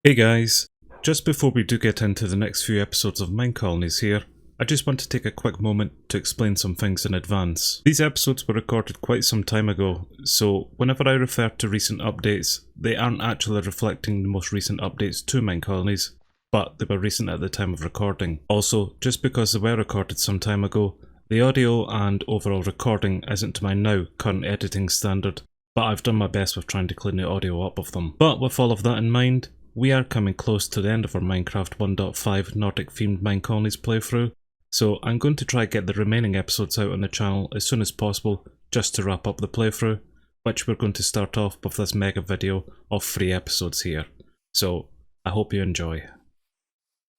Hey guys, just before we do get into the next few episodes of MineColonies here, I just want to take a quick moment to explain some things in advance. These episodes were recorded quite some time ago, so whenever I refer to recent updates, they aren't actually reflecting the most recent updates to MineColonies, but they were recent at the time of recording. Also, just because they were recorded some time ago, the audio and overall recording isn't to my now current editing standard, but I've done my best with trying to clean the audio up of them. But with all of that in mind, we are coming close to the end of our Minecraft 1.5 Nordic themed MineColonies playthrough, so I'm going to try to get the remaining episodes out on the channel as soon as possible just to wrap up the playthrough, which we're going to start off with this mega video of 3 episodes here. So I hope you enjoy.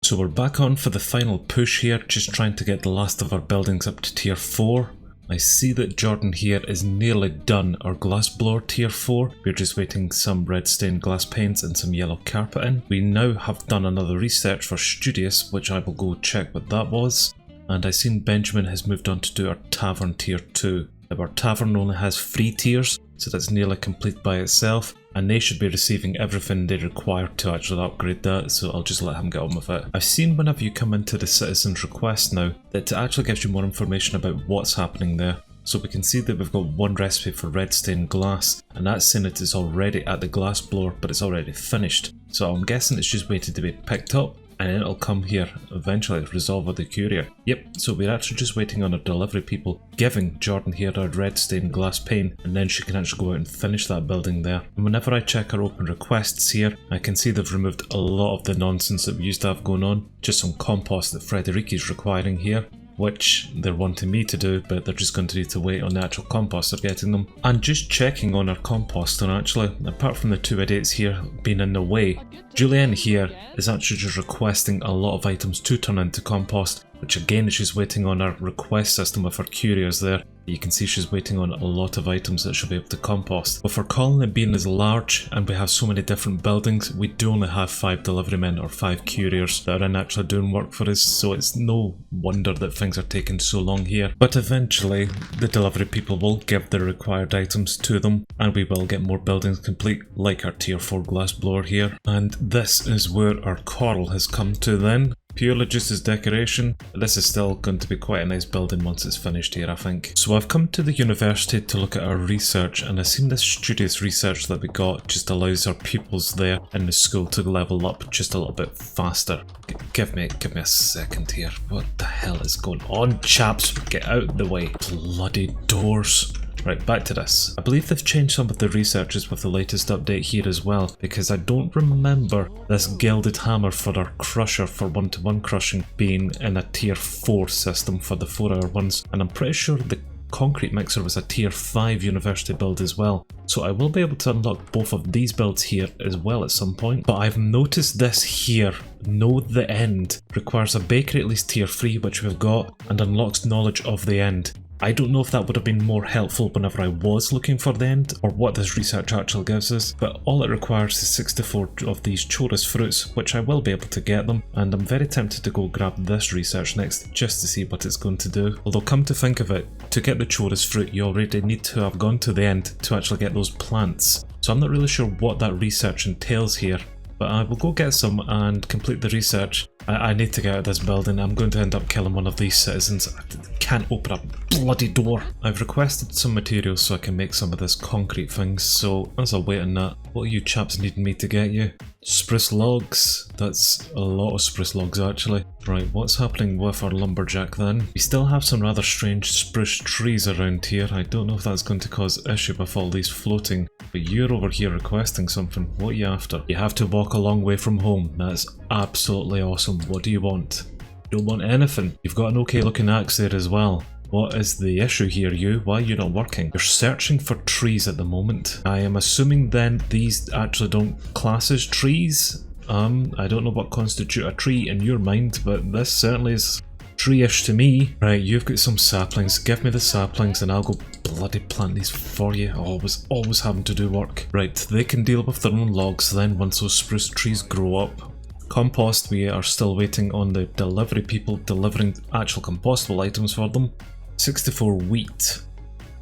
So we're back on for the final push here, just trying to get the last of our buildings up to tier 4. I see that Jordan here is nearly done our glass blower tier 4. We're just waiting some red stained glass paints and some yellow carpet in. We now have done another research for Studious, which I will go check what that was. And I seen Benjamin has moved on to do our tavern tier 2. Now our tavern only has 3 tiers, so that's nearly complete by itself. And they should be receiving everything they require to actually upgrade that, so I'll just let him get on with it. I've seen whenever you come into the citizens request now, that it actually gives you more information about what's happening there. So we can see that we've got one recipe for red stained glass, and that's saying it is already at the glass blower, but it's already finished. So I'm guessing it's just waiting to be picked up, and then it'll come here eventually, resolve with the courier. Yep, so we're actually just waiting on our delivery people giving Jordan here our red stained glass pane, and then she can actually go out and finish that building there. And whenever I check our open requests here, I can see they've removed a lot of the nonsense that we used to have going on. Just some compost that Frederiki's requiring here, which they're wanting me to do, but they're just going to need to wait on the actual compost they're getting them. And just checking on our composter actually, apart from the 2 idiots here being in the way, Julianne here is actually just requesting a lot of items to turn into compost, which again is she's waiting on our request system with her couriers there. You can see she's waiting on a lot of items that she'll be able to compost. With our colony being as large and we have so many different buildings, we do only have 5 delivery men or 5 couriers that are in actually doing work for us, so it's no wonder that things are taking so long here. But eventually the delivery people will give the required items to them and we will get more buildings complete, like our tier 4 glass blower here. And this is where our coral has come to then. Purely just as decoration, this is still going to be quite a nice building once it's finished here, I think. So I've come to the university to look at our research, and I've seen this studious research that we got just allows our pupils there in the school to level up just a little bit faster. Give me a second here. What the hell is going on, chaps? Get out the way. Bloody doors. Right, back to this. I believe they've changed some of the researches with the latest update here as well, because I don't remember this gilded hammer for our crusher for 1-to-1 crushing being in a tier 4 system for the 4-hour ones, and I'm pretty sure the concrete mixer was a tier 5 university build as well. So I will be able to unlock both of these builds here as well at some point. But I've noticed this here, Know the End, requires a bakery at least tier 3, which we've got, and unlocks knowledge of the end. I don't know if that would have been more helpful whenever I was looking for the end, or what this research actually gives us, but all it requires is 64 of these chorus fruits, which I will be able to get them, and I'm very tempted to go grab this research next just to see what it's going to do. Although come to think of it, to get the chorus fruit you already need to have gone to the end to actually get those plants, so I'm not really sure what that research entails here. But I will go get some and complete the research. I need to get out of this building. I'm going to end up killing one of these citizens. I can't open a bloody door. I've requested some materials so I can make some of this concrete things, so as I wait on that, what are you chaps needing me to get you? Spruce logs. That's a lot of spruce logs actually. Right, what's happening with our lumberjack then? We still have some rather strange spruce trees around here. I don't know if that's going to cause issue with all these floating. But you're over here requesting something. What are you after? You have to walk a long way from home. That's absolutely awesome. What do you want? You don't want anything. You've got an okay looking axe there as well. What is the issue here, you? Why are you not working? You're searching for trees at the moment. I am assuming then these actually don't class as trees? I don't know what constitutes a tree in your mind, but this certainly is tree-ish to me. Right, you've got some saplings. Give me the saplings and I'll go bloody plant these for you. Always having to do work. Right, they can deal with their own logs then once those spruce trees grow up. Compost, we are still waiting on the delivery people delivering actual compostable items for them. 64 wheat.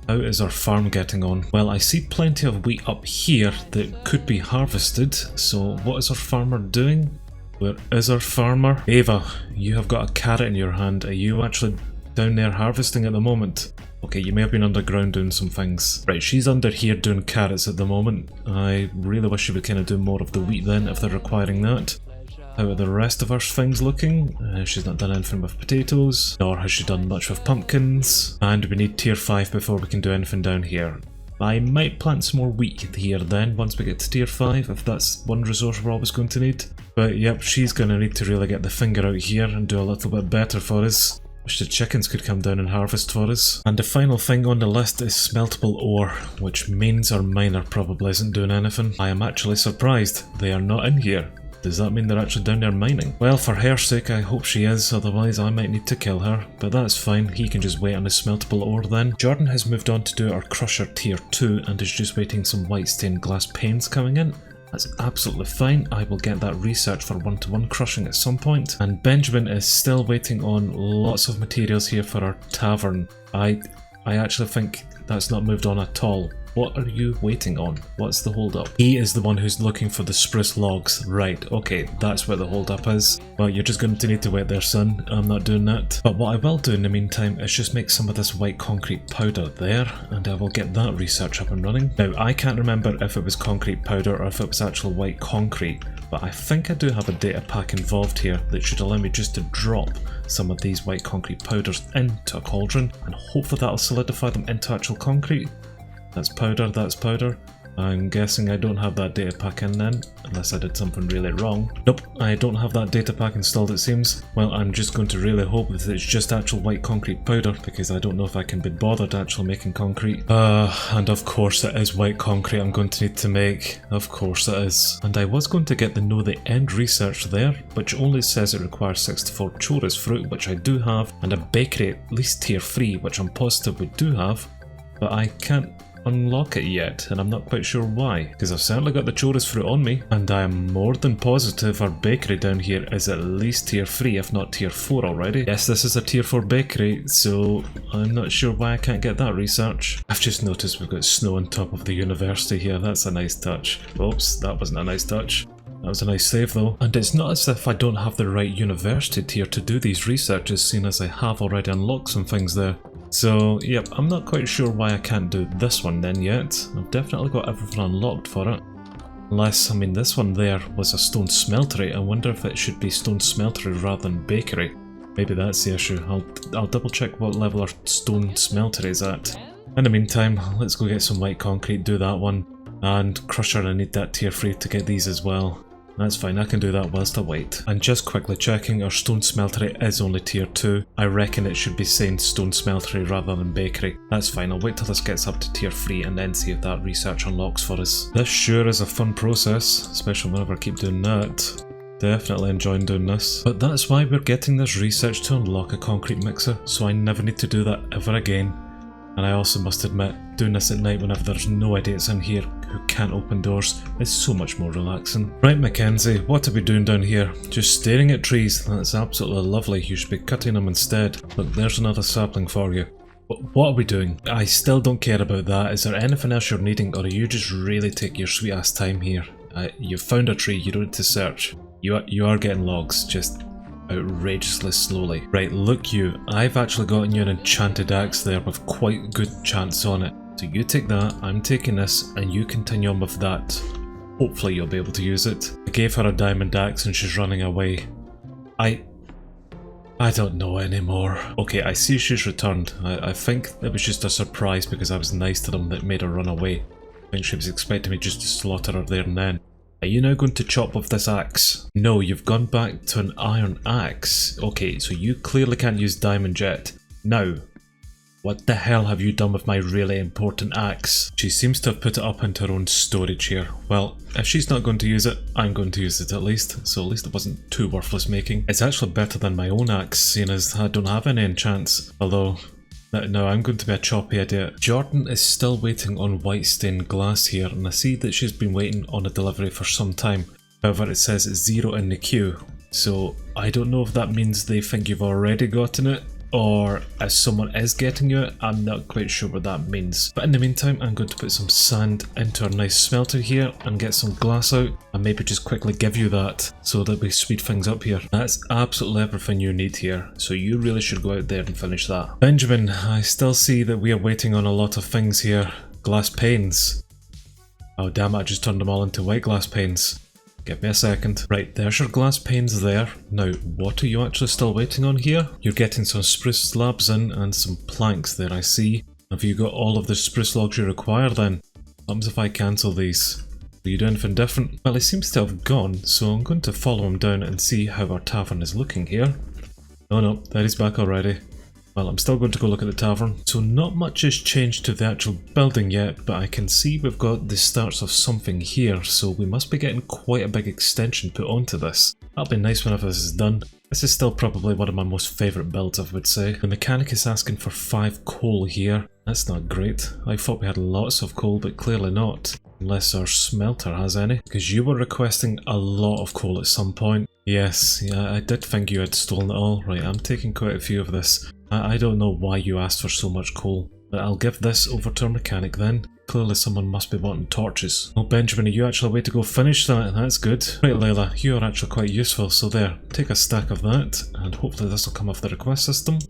How is our farm getting on? Well, I see plenty of wheat up here that could be harvested, so what is our farmer doing? Where is our farmer? Ava, you have got a carrot in your hand. Are you actually down there harvesting at the moment? Okay, you may have been underground doing some things. Right, she's under here doing carrots at the moment. I really wish she would kind of do more of the wheat then, if they're requiring that. How are the rest of our things looking? She's not done anything with potatoes, nor has she done much with pumpkins. And we need tier 5 before we can do anything down here. I might plant some more wheat here then, once we get to tier 5, if that's one resource we're always going to need. But yep, she's going to need to really get the finger out here and do a little bit better for us. Wish the chickens could come down and harvest for us. And the final thing on the list is smeltable ore, which means our miner probably isn't doing anything. I am actually surprised they are not in here. Does that mean they're actually down there mining? Well, for her sake I hope she is, otherwise I might need to kill her. But that's fine, he can just wait on his smeltable ore then. Jordan has moved on to do our crusher tier 2 and is just waiting some white stained glass panes coming in. That's absolutely fine, I will get that research for one-to-one crushing at some point. And Benjamin is still waiting on lots of materials here for our tavern. I actually think that's not moved on at all. What are you waiting on? What's the hold up? He is the one who's looking for the spruce logs. Right, okay, that's where the hold up is. Well, you're just going to need to wait there, son. I'm not doing that. But what I will do in the meantime is just make some of this white concrete powder there, and I will get that research up and running. Now, I can't remember if it was concrete powder or if it was actual white concrete, but I think I do have a data pack involved here that should allow me just to drop some of these white concrete powders into a cauldron, and hopefully that'll solidify them into actual concrete. That's powder, that's powder. I'm guessing I don't have that data pack in then, unless I did something really wrong. Nope, I don't have that data pack installed it seems. Well, I'm just going to really hope that it's just actual white concrete powder, because I don't know if I can be bothered actually making concrete. And of course it is white concrete I'm going to need to make. Of course it is. And I was going to get the know the end research there, which only says it requires 64 chorus fruit, which I do have, and a bakery at least tier 3, which I'm positive we do have, but I can't unlock it yet, and I'm not quite sure why, because I've certainly got the chorus fruit on me, and I am more than positive our bakery down here is at least tier 3 if not tier 4 already. Yes, this is a tier 4 bakery, so I'm not sure why I can't get that research. I've just noticed we've got snow on top of the university here. That's a nice touch. Oops, that wasn't a nice touch. That was a nice save though. And it's not as if I don't have the right university tier to do these researches, seeing as I have already unlocked some things there. So, yep, I'm not quite sure why I can't do this one then yet. I've definitely got everything unlocked for it. Unless, I mean, this one there was a stone smeltery. I wonder if it should be stone smeltery rather than bakery. Maybe that's the issue. I'll double check what level our stone smeltery is at. In the meantime, let's go get some white concrete, do that one. And crusher, I need that tier 3 to get these as well. That's fine, I can do that whilst I wait. And just quickly checking, our stone smeltery is only tier 2. I reckon it should be saying stone smeltery rather than bakery. That's fine, I'll wait till this gets up to tier 3 and then see if that research unlocks for us. This sure is a fun process, especially whenever I keep doing that. Definitely enjoying doing this. But that's why we're getting this research to unlock a concrete mixer, so I never need to do that ever again. And I also must admit, doing this at night whenever there's no idiots in here who can't open doors is so much more relaxing. Right, Mackenzie, what are we doing down here? Just staring at trees. That's absolutely lovely. You should be cutting them instead. Look, there's another sapling for you. But what are we doing? I still don't care about that. Is there anything else you're needing, or are you just really taking your sweet ass time here? You've found a tree, you don't need to search. You are getting logs, just outrageously slowly. Right, look you, I've actually gotten you an enchanted axe there with quite good chance on it. So you take that, I'm taking this, and you continue on with that. Hopefully you'll be able to use it. I gave her a diamond axe and she's running away. I don't know anymore. Okay, I see she's returned. I think it was just a surprise because I was nice to them that made her run away. I think she was expecting me just to slaughter her there and then. Are you now going to chop with this axe? No, you've gone back to an iron axe. Okay, so you clearly can't use diamond yet. Now, what the hell have you done with my really important axe? She seems to have put it up into her own storage here. Well, if she's not going to use it, I'm going to use it at least. So at least it wasn't too worthless making. It's actually better than my own axe, seeing as I don't have any enchants. Although, no, I'm going to be a choppy idiot. Jordan is still waiting on white stained glass here, and I see that she's been waiting on a delivery for some time. However, it says 0 in the queue, so I don't know if that means they think you've already gotten it, or if someone is getting you it, I'm not quite sure what that means. But in the meantime, I'm going to put some sand into our nice smelter here and get some glass out and maybe just quickly give you that so that we speed things up here. That's absolutely everything you need here, so you really should go out there and finish that. Benjamin, I still see that we are waiting on a lot of things here. Glass panes. Oh damn it, I just turned them all into white glass panes. Give me a second. Right, there's your glass panes there. Now, what are you actually still waiting on here? You're getting some spruce slabs in and some planks there, I see. Have you got all of the spruce logs you require then? What happens if I cancel these? Are you doing anything different? Well, he seems to have gone, so I'm going to follow him down and see how our tavern is looking here. Oh no, there he's back already. Well, I'm still going to go look at the tavern. So not much has changed to the actual building yet, but I can see we've got the starts of something here, so we must be getting quite a big extension put onto this. That'll be nice whenever this is done. This is still probably one of my most favourite builds, I would say. The mechanic is asking for 5 coal here. That's not great. I thought we had lots of coal, but clearly not. Unless our smelter has any. Because you were requesting a lot of coal at some point. Yes, yeah, I did think you had stolen it all. Right, I'm taking quite a few of this. I don't know why you asked for so much coal, but I'll give this over to our mechanic then. Clearly someone must be wanting torches. Oh Benjamin, are you actually away to go finish that? That's good. Right Layla, you are actually quite useful, so there, take a stack of that, and hopefully this will come off the request system.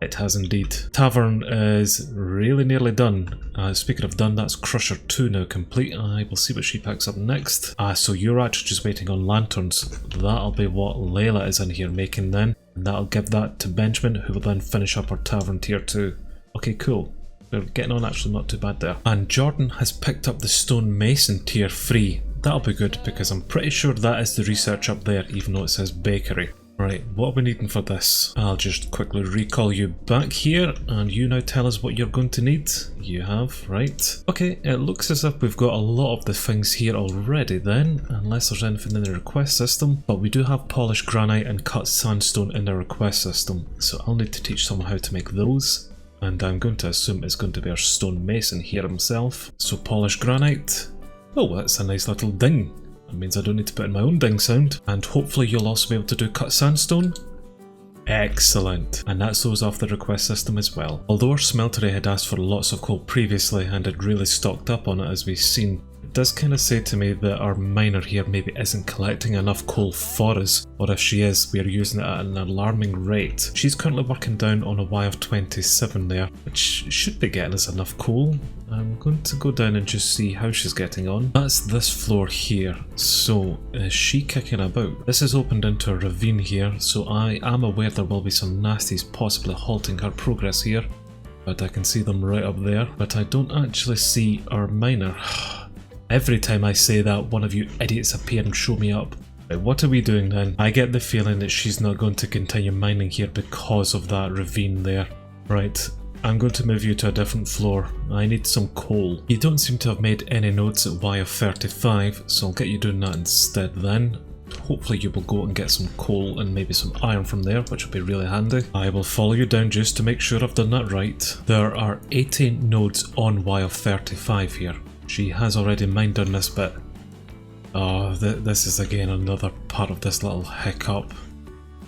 It has indeed. Tavern is really nearly done. Speaking of done, that's Crusher 2 now complete. I will see what she picks up next. So you're actually just waiting on lanterns. That'll be what Layla is in here making then. And that'll give that to Benjamin, who will then finish up our tavern tier 2. Okay, cool. We're getting on actually not too bad there. And Jordan has picked up the stone mason tier 3. That'll be good because I'm pretty sure that is the research up there, even though it says bakery. Right, what are we needing for this? I'll just quickly recall you back here, and you now tell us what you're going to need. You have, right. Okay, it looks as if we've got a lot of the things here already then, unless there's anything in the request system. But we do have polished granite and cut sandstone in the request system, so I'll need to teach someone how to make those. And I'm going to assume it's going to be our stone mason here himself. So polished granite. Oh, that's a nice little ding. That means I don't need to put in my own ding sound. And hopefully you'll also be able to do cut sandstone. Excellent. And that's those off the request system as well. Although our smeltery had asked for lots of coal previously and had really stocked up on it as we've seen, it does kind of say to me that our miner here maybe isn't collecting enough coal for us, or if she is, we are using it at an alarming rate. She's currently working down on a Y of 27 there, which should be getting us enough coal. I'm going to go down and just see how she's getting on. That's this floor here, so is she kicking about? This is opened into a ravine here, so I am aware there will be some nasties possibly halting her progress here, but I can see them right up there, but I don't actually see our miner. Every time I say that, one of you idiots appear and show me up. Right, what are we doing then? I get the feeling that she's not going to continue mining here because of that ravine there. Right, I'm going to move you to a different floor. I need some coal. You don't seem to have made any notes at Y of 35, so I'll get you doing that instead then. Hopefully you will go and get some coal and maybe some iron from there, which will be really handy. I will follow you down just to make sure I've done that right. There are 18 nodes on Y of 35 here. She has already mined down this bit. Oh, this is again another part of this little hiccup.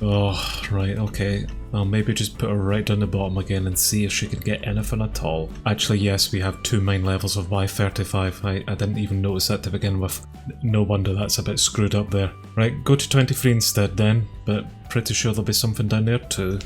Oh, right, okay. I'll maybe just put her right down the bottom again and see if she can get anything at all. Actually, yes, we have 2 mine levels of Y35. I didn't even notice that to begin with. No wonder that's a bit screwed up there. Right, go to 23 instead then, but pretty sure there'll be something down there too.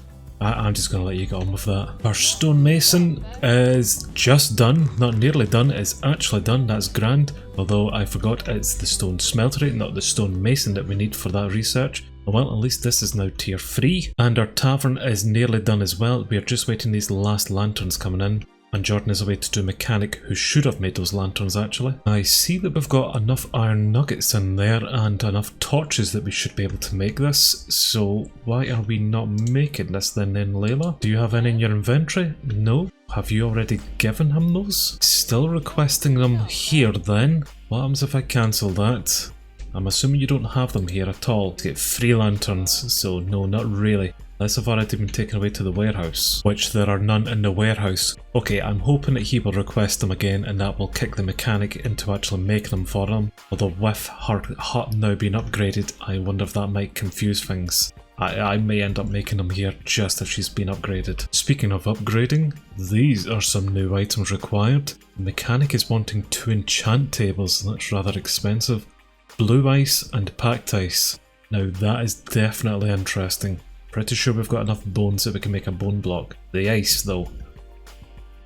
I'm just going to let you get on with that. Our stonemason is just done, not nearly done, it's actually done, that's grand. Although I forgot it's the stone smeltery, not the stonemason that we need for that research. Well, at least this is now tier 3. And our tavern is nearly done as well, we are just waiting these last lanterns coming in. And Jordan is away to do mechanic, who should have made those lanterns actually. I see that we've got enough iron nuggets in there and enough torches that we should be able to make this. So why are we not making this then, Layla? Do you have any in your inventory? No? Have you already given him those? Still requesting them here then? What happens if I cancel that? I'm assuming you don't have them here at all. To get 3 lanterns, so no, not really. Unless I've already been taken away to the warehouse, which there are none in the warehouse. Okay, I'm hoping that he will request them again and that will kick the mechanic into actually making them for him. Although with her hut now being upgraded, I wonder if that might confuse things. I may end up making them here just as she's been upgraded. Speaking of upgrading, these are some new items required. The mechanic is wanting 2 enchant tables, that's rather expensive. Blue ice and packed ice. Now that is definitely interesting. Pretty sure we've got enough bones that we can make a bone block. The ice though.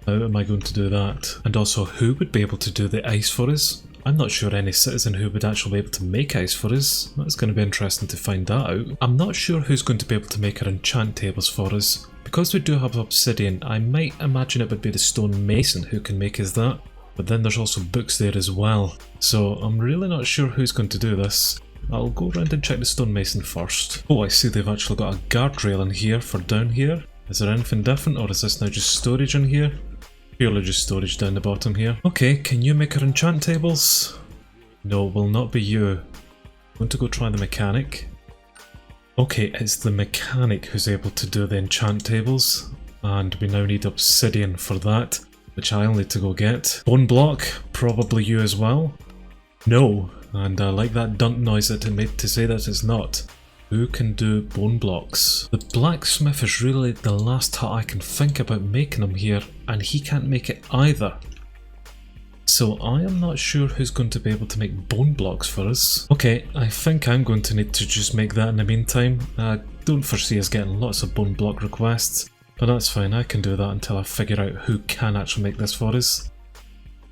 How am I going to do that? And also, who would be able to do the ice for us? I'm not sure any citizen who would actually be able to make ice for us. That's going to be interesting to find that out. I'm not sure who's going to be able to make our enchant tables for us. Because we do have obsidian, I might imagine it would be the stone mason who can make us that. But then there's also books there as well. So I'm really not sure who's going to do this. I'll go around and check the stonemason first. Oh, I see they've actually got a guardrail in here for down here. Is there anything different, or is this now just storage in here? Purely just storage down the bottom here. Okay, can you make our enchant tables? No, will not be you. I'm going to go try the mechanic. Okay, it's the mechanic who's able to do the enchant tables. And we now need obsidian for that, which I'll need to go get. Bone block, probably you as well. No, and I like that dunk noise that it made to say that it's not. Who can do bone blocks? The blacksmith is really the last hut I can think about making them here, and he can't make it either. So I am not sure who's going to be able to make bone blocks for us. Okay, I think I'm going to need to just make that in the meantime. I don't foresee us getting lots of bone block requests, but that's fine, I can do that until I figure out who can actually make this for us.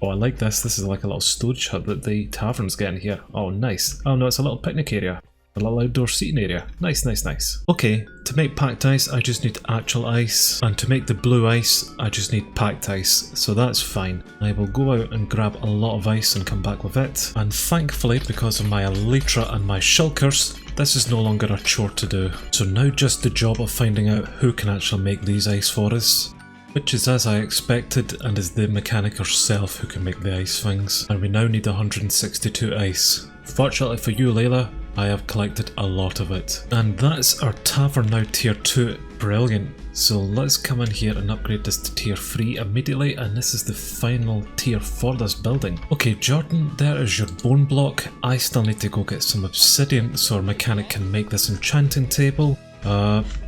Oh, I like this. This is like a little storage hut that the tavern's getting here. Oh, nice. Oh no, it's a little picnic area. A little outdoor seating area. Nice, nice, nice. Okay, to make packed ice, I just need actual ice. And to make the blue ice, I just need packed ice. So that's fine. I will go out and grab a lot of ice and come back with it. And thankfully, because of my elytra and my shulkers, this is no longer a chore to do. So now just the job of finding out who can actually make these ice for us. Which is as I expected, and is the mechanic herself who can make the ice things. And we now need 162 ice. Fortunately for you, Layla, I have collected a lot of it. And that's our tavern now tier 2. Brilliant. So let's come in here and upgrade this to tier 3 immediately, and this is the final tier for this building. Okay, Jordan, there is your bone block. I still need to go get some obsidian so our mechanic can make this enchanting table.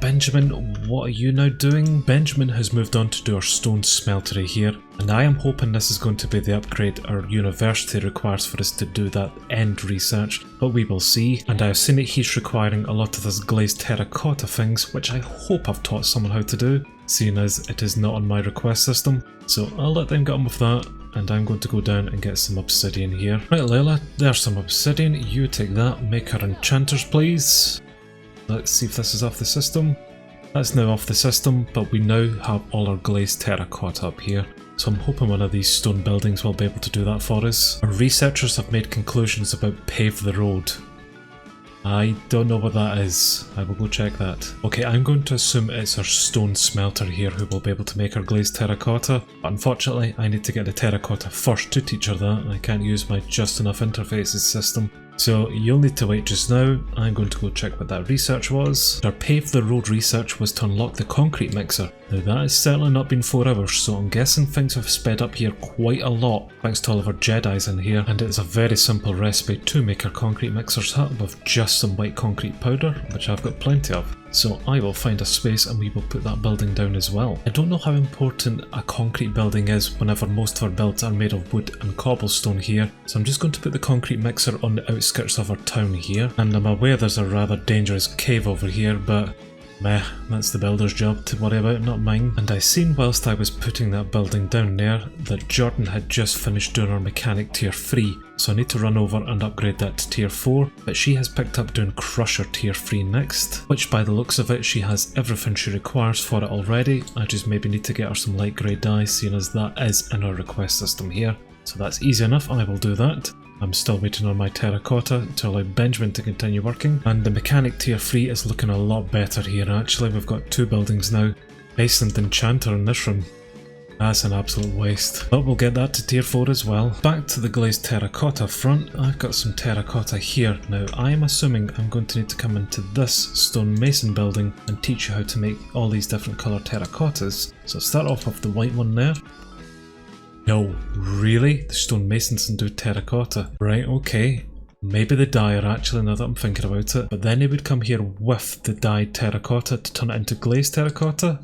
Benjamin, what are you now doing? Benjamin has moved on to do our stone smeltery here, and I am hoping this is going to be the upgrade our university requires for us to do that end research, but we will see. And I've seen that he's requiring a lot of this glazed terracotta things, which I hope I've taught someone how to do, seeing as it is not on my request system. So I'll let them get on with that, and I'm going to go down and get some obsidian here. Right, Layla, there's some obsidian, you take that, make our enchanters please. Let's see if this is off the system. That's now off the system, but we now have all our glazed terracotta up here. So I'm hoping one of these stone buildings will be able to do that for us. Our researchers have made conclusions about pave the road. I don't know what that is. I will go check that. Okay, I'm going to assume it's our stone smelter here who will be able to make our glazed terracotta. But unfortunately, I need to get the terracotta first to teach her that. I can't use my just enough interfaces system. So you'll need to wait just now. I'm going to go check what that research was. Our pave the road research was to unlock the concrete mixer. Now that has certainly not been 4 hours, so I'm guessing things have sped up here quite a lot thanks to all of our Jedis in here, and it's a very simple recipe to make our concrete mixers hut with just some white concrete powder, which I've got plenty of. So I will find a space and we will put that building down as well. I don't know how important a concrete building is whenever most of our builds are made of wood and cobblestone here, so I'm just going to put the concrete mixer on the outskirts of our town here, and I'm aware there's a rather dangerous cave over here, but meh, that's the builder's job to worry about, not mine. And I seen whilst I was putting that building down there that Jordan had just finished doing our mechanic tier 3, so I need to run over and upgrade that to tier 4, but she has picked up doing crusher tier 3 next, which by the looks of it she has everything she requires for it already. I just maybe need to get her some light grey dye, seeing as that is in our request system here. So that's easy enough, I will do that. I'm still waiting on my terracotta to allow Benjamin to continue working, and the mechanic tier 3 is looking a lot better here actually. We've got 2 buildings now. Basement enchanter in this room. That's an absolute waste. But we'll get that to tier 4 as well. Back to the glazed terracotta front, I've got some terracotta here. Now I am assuming I'm going to need to come into this stone mason building and teach you how to make all these different colour terracottas. So start off with the white one there. No, really? The stonemasons can do terracotta. Right, okay. Maybe the dyer actually, now that I'm thinking about it. But then he would come here with the dyed terracotta to turn it into glazed terracotta.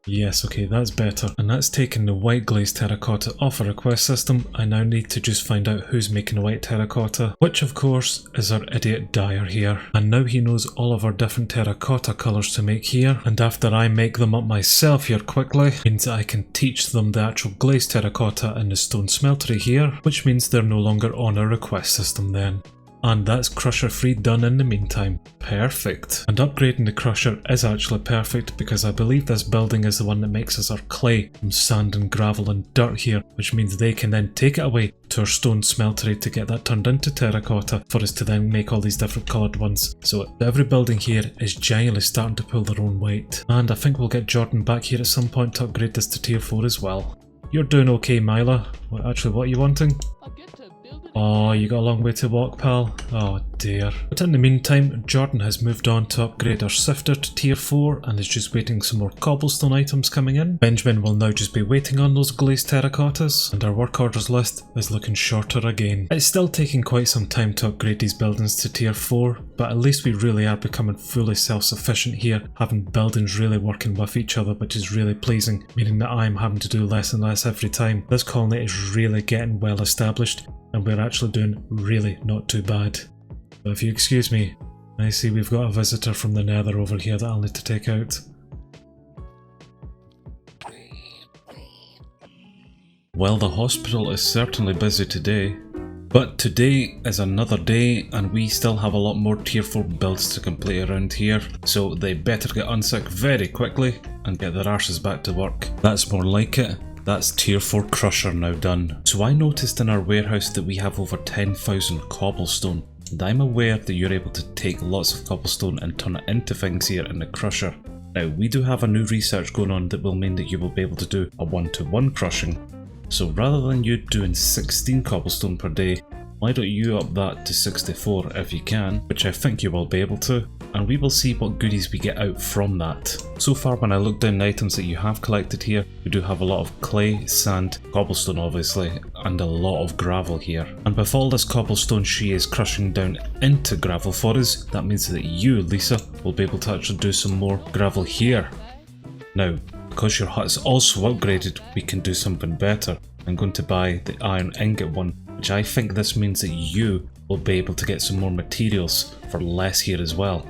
Yes, okay, that's better. And that's taking the white glazed terracotta off our request system. I now need to just find out who's making the white terracotta, which of course is our idiot dyer here. And now he knows all of our different terracotta colours to make here. And after I make them up myself here quickly, means that I can teach them the actual glazed terracotta in the stone smeltery here, which means they're no longer on our request system then. And that's crusher free done in the meantime. Perfect. And upgrading the crusher is actually perfect because I believe this building is the one that makes us our clay from sand and gravel and dirt here, which means they can then take it away to our stone smeltery to get that turned into terracotta for us to then make all these different coloured ones. So every building here is genuinely starting to pull their own weight. And I think we'll get Jordan back here at some point to upgrade this to tier 4 as well. You're doing okay, Mila. Well, actually, what are you wanting? Oh, you got a long way to walk, pal. Oh dear. But in the meantime, Jordan has moved on to upgrade our sifter to tier 4 and is just waiting some more cobblestone items coming in. Benjamin will now just be waiting on those glazed terracottas, and our work orders list is looking shorter again. It's still taking quite some time to upgrade these buildings to tier 4, but at least we really are becoming fully self-sufficient here, having buildings really working with each other, which is really pleasing, meaning that I'm having to do less and less every time. This colony is really getting well established, and we're actually doing really not too bad. But if you excuse me, I see we've got a visitor from the nether over here that I'll need to take out. Well, the hospital is certainly busy today. But today is another day and we still have a lot more tier 4 builds to complete around here, so they better get unsick very quickly and get their arses back to work. That's more like it. That's tier 4 crusher now done. So I noticed in our warehouse that we have over 10,000 cobblestone, and I'm aware that you're able to take lots of cobblestone and turn it into things here in the crusher. Now we do have a new research going on that will mean that you will be able to do a 1-to-1 crushing. So rather than you doing 16 cobblestone per day, why don't you up that to 64 if you can, which I think you will be able to, and we will see what goodies we get out from that. So far when I look down the items that you have collected here, we do have a lot of clay, sand, cobblestone obviously, and a lot of gravel here. And with all this cobblestone she is crushing down into gravel for us, that means that you, Lisa, will be able to actually do some more gravel here. Now, because your hut is also upgraded, we can do something better. I'm going to buy the iron ingot one, which I think this means that you will be able to get some more materials for less here as well.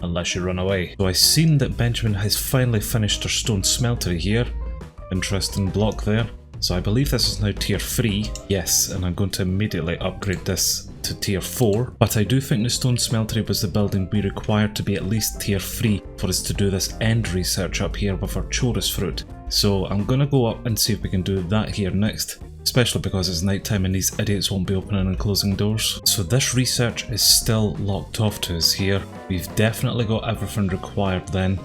Unless you run away. So I've seen that Benjamin has finally finished our stone smeltery here. Interesting block there. So I believe this is now tier 3. Yes, and I'm going to immediately upgrade this to tier 4. But I do think the stone smeltery was the building we required to be at least tier 3 for us to do this end research up here with our chorus fruit. So I'm going to go up and see if we can do that here next. Especially because it's night time and these idiots won't be opening and closing doors. So this research is still locked off to us here. We've definitely got everything required then.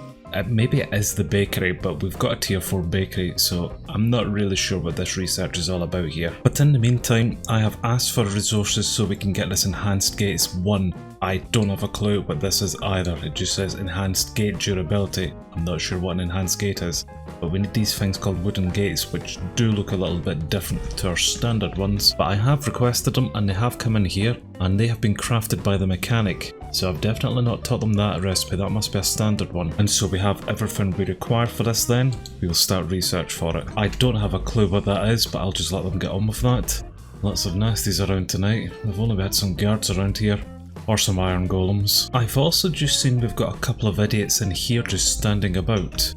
Maybe it is the bakery, but we've got a tier 4 bakery, so I'm not really sure what this research is all about here. But in the meantime, I have asked for resources so we can get this enhanced gates 1. I don't have a clue what this is either. It just says enhanced gate durability. I'm not sure what an enhanced gate is. But we need these things called wooden gates, which do look a little bit different to our standard ones. But I have requested them and they have come in here and they have been crafted by the mechanic. So I've definitely not taught them that recipe, that must be a standard one. And so we have everything we require for this then. We will start research for it. I don't have a clue what that is, but I'll just let them get on with that. Lots of nasties around tonight. We've only had some guards around here. Or some iron golems. I've also just seen we've got a couple of idiots in here just standing about.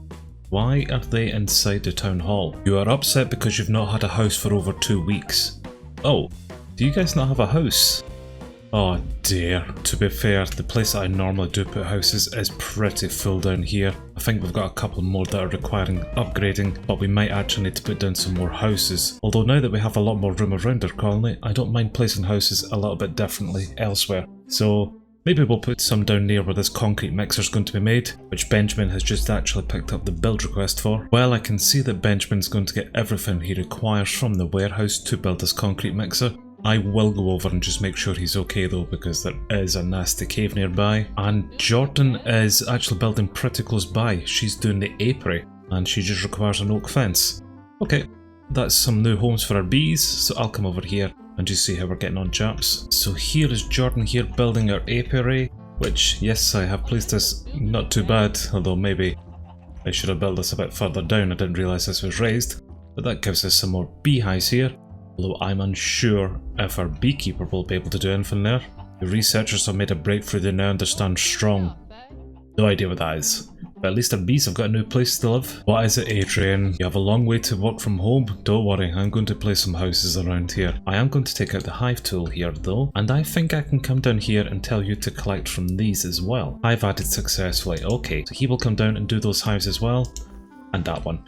Why are they inside the town hall? You are upset because you've not had a house for over 2 weeks. Oh, do you guys not have a house? Oh dear. To be fair, the place that I normally do put houses is pretty full down here. I think we've got a couple more that are requiring upgrading, but we might actually need to put down some more houses. Although now that we have a lot more room around our colony, I don't mind placing houses a little bit differently elsewhere. So maybe we'll put some down near where this concrete mixer is going to be made, which Benjamin has just actually picked up the build request for. Well, I can see that Benjamin's going to get everything he requires from the warehouse to build this concrete mixer. I will go over and just make sure he's okay though, because there is a nasty cave nearby. And Jordan is actually building pretty close by. She's doing the apiary and she just requires an oak fence. Okay, that's some new homes for our bees, so I'll come over here and just see how we're getting on, chaps. So here is Jordan here building our apiary, which, yes, I have placed this not too bad, although maybe I should have built this a bit further down. I didn't realise this was raised, but that gives us some more beehives here, although I'm unsure if our beekeeper will be able to do anything there. The researchers have made a breakthrough, they now understand strong. No idea what that is. But at least our bees have got a new place to live. What is it, Adrian? You have a long way to work from home? Don't worry, I'm going to place some houses around here. I am going to take out the hive tool here though, and I think I can come down here and tell you to collect from these as well. I've added successfully. Okay, so he will come down and do those hives as well, and that one.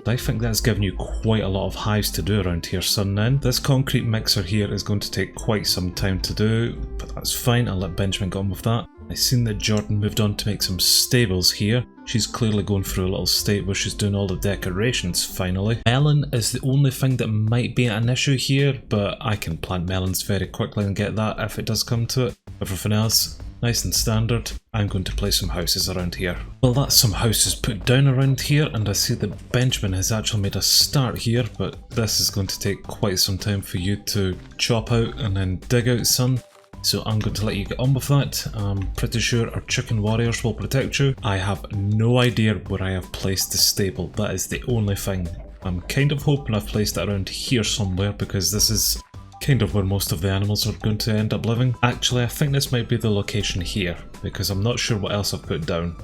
I think that's given you quite a lot of hives to do around here, son. Then this concrete mixer here is going to take quite some time to do, but that's fine. I'll let Benjamin get on with that. I've seen that Jordan moved on to make some stables here. She's clearly going through a little state where she's doing all the decorations finally. Melon is the only thing that might be an issue here, but I can plant melons very quickly and get that if it does come to it. Everything else, nice and standard. I'm going to place some houses around here. Well, that's some houses put down around here, and I see that Benjamin has actually made a start here, but this is going to take quite some time for you to chop out and then dig out, son. So I'm going to let you get on with that. I'm pretty sure our chicken warriors will protect you. I have no idea where I have placed the stable. That is the only thing. I'm kind of hoping I've placed it around here somewhere, because this is kind of where most of the animals are going to end up living. Actually, I think this might be the location here, because I'm not sure what else I've put down.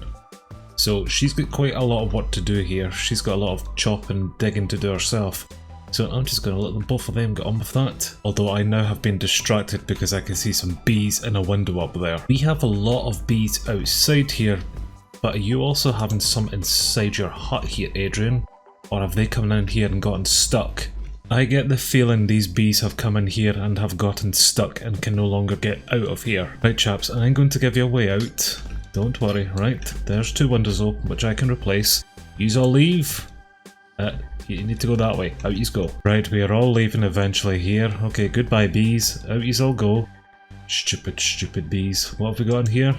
So she's got quite a lot of work to do here. She's got a lot of chopping and digging to do herself. So I'm just going to let both of them get on with that. Although I now have been distracted because I can see some bees in a window up there. We have a lot of bees outside here, but are you also having some inside your hut here, Adrian? Or have they come in here and gotten stuck? I get the feeling these bees have come in here and have gotten stuck and can no longer get out of here. Right, chaps, I'm going to give you a way out. Don't worry, right? There's 2 windows open which I can replace. Yous all leave. You need to go that way. Out yous go. Right, we are all leaving eventually here. Okay, goodbye bees. Out yous all go. Stupid, stupid bees. What have we got in here?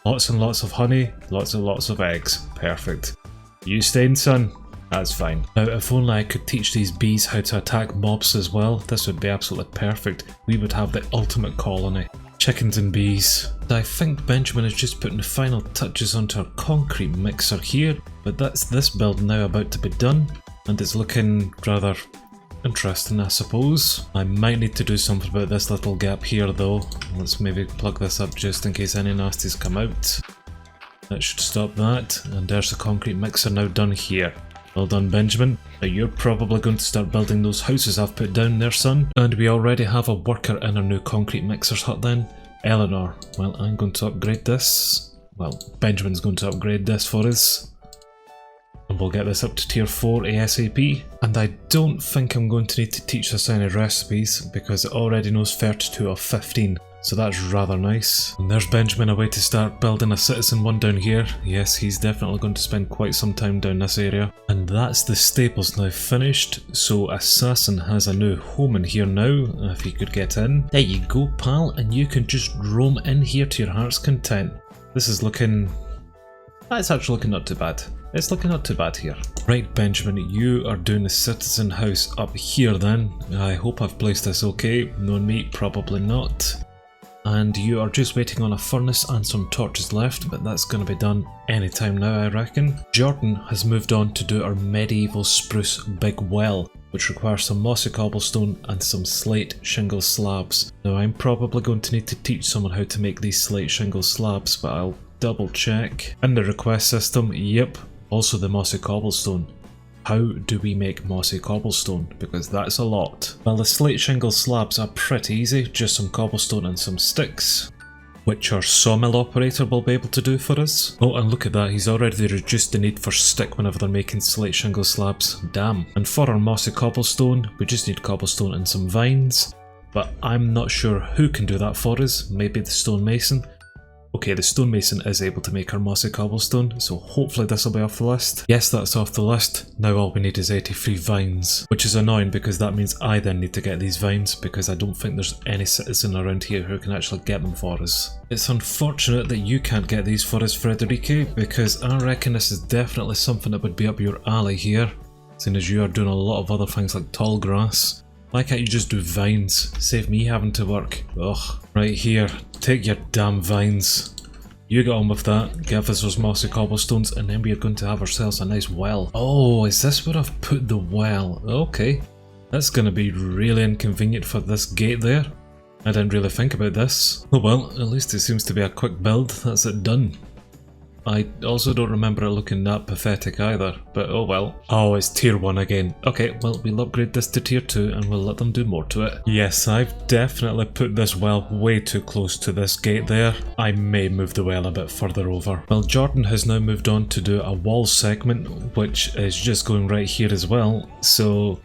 Lots and lots of honey. Lots and lots of eggs. Perfect. You staying, son? That's fine. Now, if only I could teach these bees how to attack mobs as well. This would be absolutely perfect. We would have the ultimate colony. Chickens and bees. I think Benjamin is just putting the final touches onto our concrete mixer here, but that's this build now about to be done, and it's looking rather interesting, I suppose. I might need to do something about this little gap here though. Let's maybe plug this up just in case any nasties come out. That should stop that, and there's the concrete mixer now done here. Well done, Benjamin. Now you're probably going to start building those houses I've put down there, son. And we already have a worker in our new concrete mixer's hut then. Eleanor. Well, I'm going to upgrade this. Well, Benjamin's going to upgrade this for us. And we'll get this up to tier 4 ASAP. And I don't think I'm going to need to teach this any recipes, because it already knows 32 of 15. So that's rather nice. And there's Benjamin away to start building a citizen one down here. Yes, he's definitely going to spend quite some time down this area. And that's the stables now finished. So Assassin has a new home in here now, if he could get in. There you go, pal, and you can just roam in here to your heart's content. This is looking... That's actually looking not too bad. It's looking not too bad here. Right, Benjamin, you are doing the citizen house up here then. I hope I've placed this okay. Knowing me, probably not. And you are just waiting on a furnace and some torches left, but that's going to be done anytime now, I reckon. Jordan has moved on to do our medieval spruce big well, which requires some mossy cobblestone and some slate shingle slabs. Now I'm probably going to need to teach someone how to make these slate shingle slabs, but I'll double check. In the request system, yep, also the mossy cobblestone. How do we make mossy cobblestone? Because that's a lot. Well, the slate shingle slabs are pretty easy, just some cobblestone and some sticks, which our sawmill operator will be able to do for us. Oh, and look at that, he's already reduced the need for stick whenever they're making slate shingle slabs. Damn. And for our mossy cobblestone, we just need cobblestone and some vines, but I'm not sure who can do that for us. Maybe the stonemason. Okay, the stonemason is able to make our mossy cobblestone, so hopefully this will be off the list. Yes, that's off the list. Now all we need is 83 vines, which is annoying because that means I then need to get these vines, because I don't think there's any citizen around here who can actually get them for us. It's unfortunate that you can't get these for us, Frederique, because I reckon this is definitely something that would be up your alley here, seeing as you are doing a lot of other things like tall grass. Why can't you just do vines? Save me having to work. Ugh. Right here, take your damn vines. You get on with that, give us those mossy cobblestones, and then we are going to have ourselves a nice well. Oh, is this where I've put the well? Okay. That's going to be really inconvenient for this gate there. I didn't really think about this. Oh well, at least it seems to be a quick build. That's it done. I also don't remember it looking that pathetic either, but oh well. Oh, it's tier 1 again. Okay, well, we'll upgrade this to tier 2 and we'll let them do more to it. Yes, I've definitely put this well way too close to this gate there. I may move the well a bit further over. Well, Jordan has now moved on to do a wall segment, which is just going right here as well, so...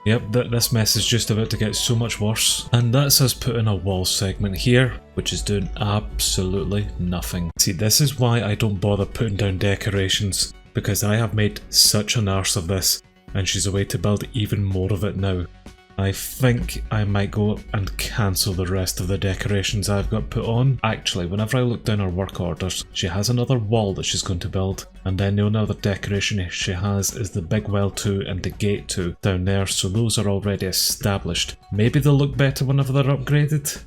Yep, this mess is just about to get so much worse. And that's us putting a wall segment here, which is doing absolutely nothing. See, this is why I don't bother putting down decorations, because I have made such an arse of this, and she's away to build even more of it now. I think I might go and cancel the rest of the decorations I've got put on. Actually, whenever I look down her work orders, she has another wall that she's going to build, and then the only other decoration she has is the big well 2 and the gate 2 down there, so those are already established. Maybe they'll look better whenever they're upgraded?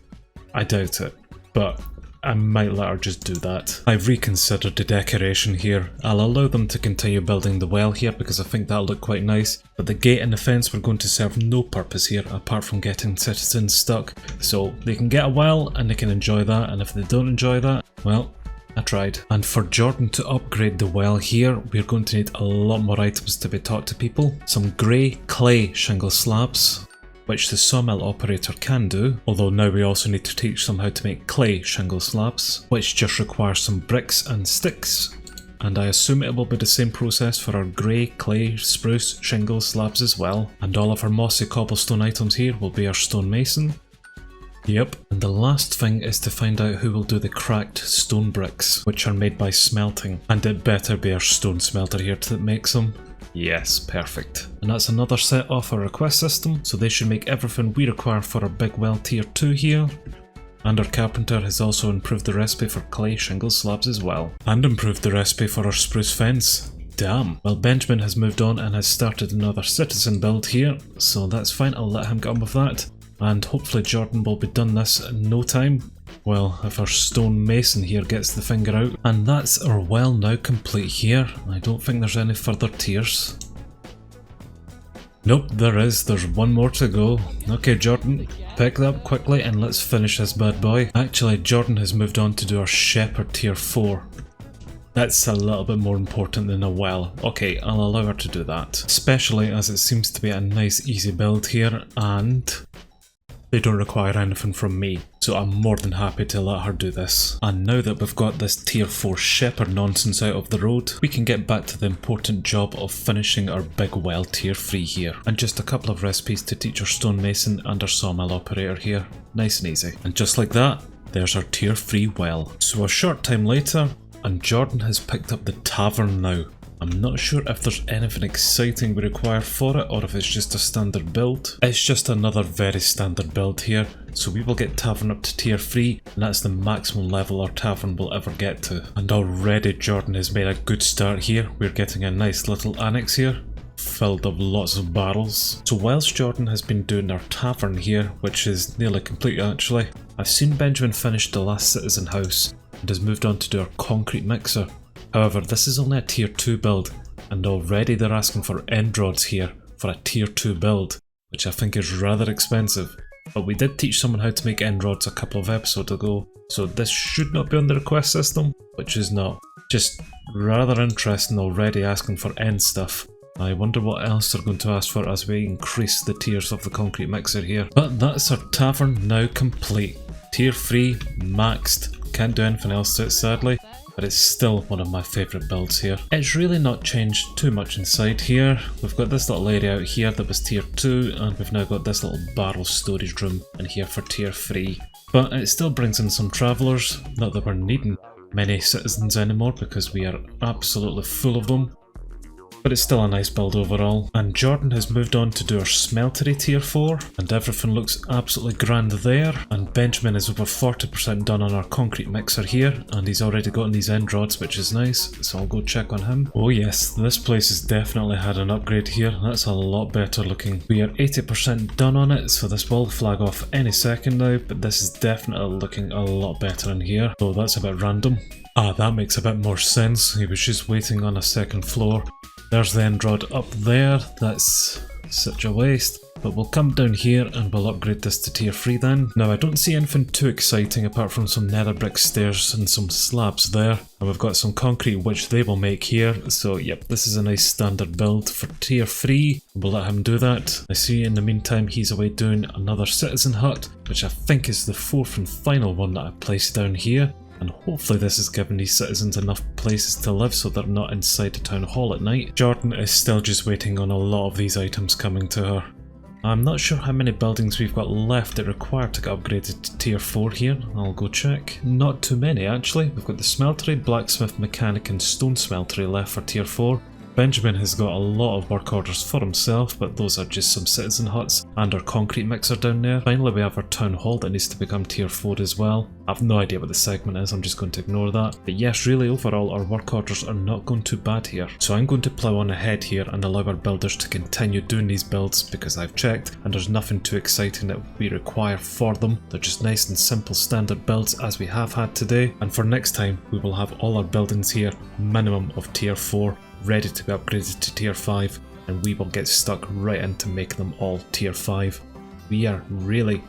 I doubt it, but I might let her just do that. I've reconsidered the decoration here. I'll allow them to continue building the well here because I think that'll look quite nice, but the gate and the fence were going to serve no purpose here apart from getting citizens stuck. So they can get a well and they can enjoy that, and if they don't enjoy that, well, I tried. And for Jordan to upgrade the well here, we're going to need a lot more items to be taught to people. Some grey clay shingle slabs, which the sawmill operator can do, although now we also need to teach them how to make clay shingle slabs, which just requires some bricks and sticks. And I assume it will be the same process for our grey, clay, spruce, shingle slabs as well. And all of our mossy cobblestone items here will be our stonemason. Yep, and the last thing is to find out who will do the cracked stone bricks, which are made by smelting. And it better be our stone smelter here that makes them. Yes, perfect. And that's another set off our request system, so they should make everything we require for our big well tier 2 here. And our carpenter has also improved the recipe for clay shingle slabs as well. And improved the recipe for our spruce fence. Damn. Well, Benjamin has moved on and has started another citizen build here, so that's fine, I'll let him get on with that. And hopefully Jordan will be done this in no time. Well, if our stone mason here gets the finger out. And that's our well now complete here. I don't think there's any further tiers. Nope, there is. There's one more to go. Okay, Jordan, pick that up quickly and let's finish this bad boy. Actually, Jordan has moved on to do our shepherd tier 4. That's a little bit more important than a well. Okay, I'll allow her to do that. Especially as it seems to be a nice easy build here, and they don't require anything from me, so I'm more than happy to let her do this. And now that we've got this tier 4 shepherd nonsense out of the road, we can get back to the important job of finishing our big well tier 3 here. And just a couple of recipes to teach our stonemason and our sawmill operator here. Nice and easy. And just like that, there's our tier 3 well. So a short time later, and Jordan has picked up the tavern now. I'm not sure if there's anything exciting we require for it or if it's just a standard build. It's just another very standard build here, so we will get tavern up to tier 3 and that's the maximum level our tavern will ever get to. And already Jordan has made a good start here. We're getting a nice little annex here, filled with lots of barrels. So whilst Jordan has been doing our tavern here, which is nearly complete actually, I've seen Benjamin finish the last citizen house and has moved on to do our concrete mixer. However, this is only a tier 2 build, and already they're asking for end rods here for a tier 2 build, which I think is rather expensive. But we did teach someone how to make end rods a couple of episodes ago, so this should not be on the request system, which is not. Just rather interesting already asking for end stuff. I wonder what else they're going to ask for as we increase the tiers of the concrete mixer here. But that's our tavern now complete. Tier 3, maxed. Can't do anything else to it sadly, but it's still one of my favourite builds here. It's really not changed too much inside here. We've got this little area out here that was tier 2, and we've now got this little barrel storage room in here for tier 3. But it still brings in some travellers, not that we're needing many citizens anymore because we are absolutely full of them. but it's still a nice build overall. And Jordan has moved on to do our smeltery tier 4, and everything looks absolutely grand there. And Benjamin is over 40% done on our concrete mixer here, and he's already gotten these end rods, which is nice, so I'll go check on him. Oh yes, this place has definitely had an upgrade here. That's a lot better looking. We are 80% done on it, so this will flag off any second now, but this is definitely looking a lot better in here, though that's a bit random. Ah, that makes a bit more sense. He was just waiting on a second floor. There's the end rod up there. That's such a waste. But we'll come down here and we'll upgrade this to tier 3 then. Now I don't see anything too exciting apart from some nether brick stairs and some slabs there. And we've got some concrete which they will make here. So yep, this is a nice standard build for tier 3. We'll let him do that. I see in the meantime he's away doing another citizen hut, which I think is the 4th and final one that I placed down here. And hopefully this has given these citizens enough places to live so they're not inside the town hall at night. Jordan is still just waiting on a lot of these items coming to her. I'm not sure how many buildings we've got left that require to get upgraded to tier 4 here. I'll go check. Not too many actually. We've got the smeltery, blacksmith, mechanic and stone smeltery left for tier 4. Benjamin has got a lot of work orders for himself, but those are just some citizen huts and our concrete mixer down there. Finally we have our town hall that needs to become tier 4 as well. I have no idea what the segment is, I'm just going to ignore that. But yes, really overall our work orders are not going too bad here. So I'm going to plough on ahead here and allow our builders to continue doing these builds because I've checked and there's nothing too exciting that we require for them. They're just nice and simple standard builds as we have had today. And for next time we will have all our buildings here minimum of tier 4. Ready to be upgraded to tier 5, and we will get stuck right in to make them all tier 5. We are really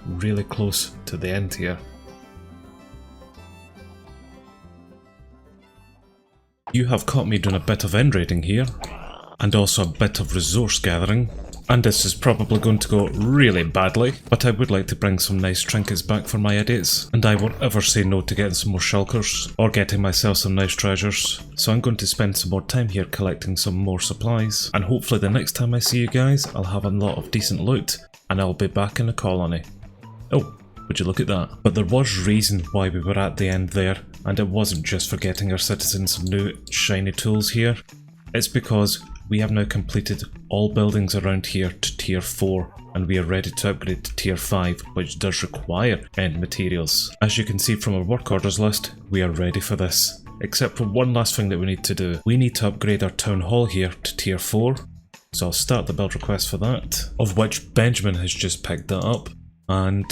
close to the end here. You have caught me doing a bit of end raiding here, and also a bit of resource gathering. And this is probably going to go really badly, but I would like to bring some nice trinkets back for my idiots, and I won't ever say no to getting some more shulkers, or getting myself some nice treasures. So I'm going to spend some more time here collecting some more supplies, and hopefully the next time I see you guys, I'll have a lot of decent loot, and I'll be back in a colony. Oh, would you look at that? But there was reason why we were at the end there, and it wasn't just for getting our citizens some new shiny tools here. It's because we have now completed all buildings around here to tier 4 and we are ready to upgrade to tier 5, which does require end materials. As you can see from our work orders list, we are ready for this. Except for one last thing that we need to do. We need to upgrade our town hall here to tier 4. So I'll start the build request for that, of which Benjamin has just picked that up. And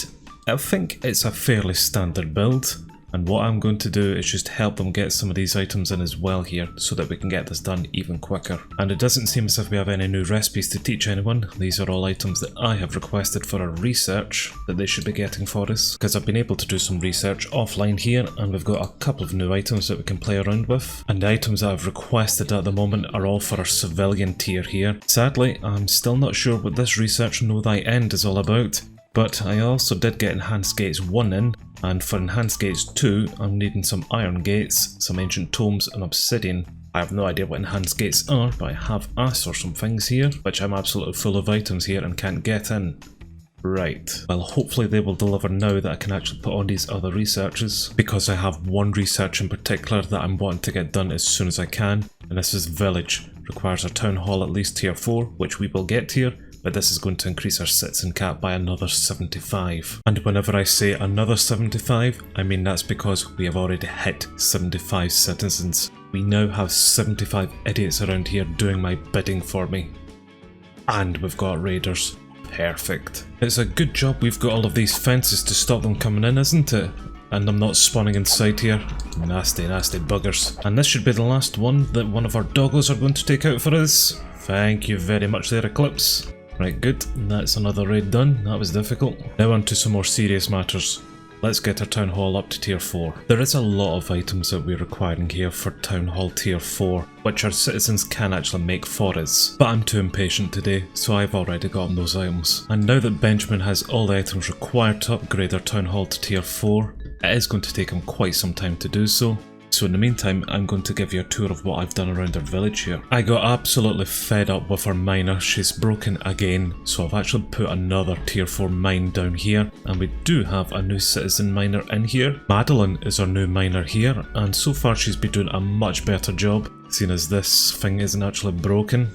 I think it's a fairly standard build. And what I'm going to do is just help them get some of these items in as well here, so that we can get this done even quicker. And it doesn't seem as if we have any new recipes to teach anyone. These are all items that I have requested for our research that they should be getting for us, because I've been able to do some research offline here, and we've got a couple of new items that we can play around with. And the items that I've requested at the moment are all for our civilian tier here. Sadly, I'm still not sure what this research Know Thy End is all about. But I also did get Enhanced Gates 1 in, and for Enhanced Gates 2 I'm needing some iron gates, some ancient tomes and obsidian. I have no idea what Enhanced Gates are, but I have asked for some things here, which I'm absolutely full of items here and can't get in. Right, well hopefully they will deliver now that I can actually put on these other researches, because I have one research in particular that I'm wanting to get done as soon as I can, and this is Village. Requires a town hall at least tier 4, which we will get here. But this is going to increase our citizen cap by another 75. And whenever I say another 75, I mean that's because we have already hit 75 citizens. We now have 75 idiots around here doing my bidding for me. And we've got raiders. Perfect. It's a good job we've got all of these fences to stop them coming in, isn't it? And I'm not spawning inside here. Nasty buggers. And this should be the last one that one of our doggos are going to take out for us. Thank you very much there, Eclipse. Right, good. That's another raid done. That was difficult. Now on to some more serious matters. Let's get our town hall up to tier 4. There is a lot of items that we're requiring here for town hall tier 4, which our citizens can actually make for us. But I'm too impatient today, so I've already gotten those items. And now that Benjamin has all the items required to upgrade our town hall to tier 4, it is going to take him quite some time to do so. So in the meantime, I'm going to give you a tour of what I've done around our village here. I got absolutely fed up with our miner. She's broken again, so I've actually put another tier 4 mine down here, and we do have a new citizen miner in here. Madeline is our new miner here, and so far she's been doing a much better job, seeing as this thing isn't actually broken.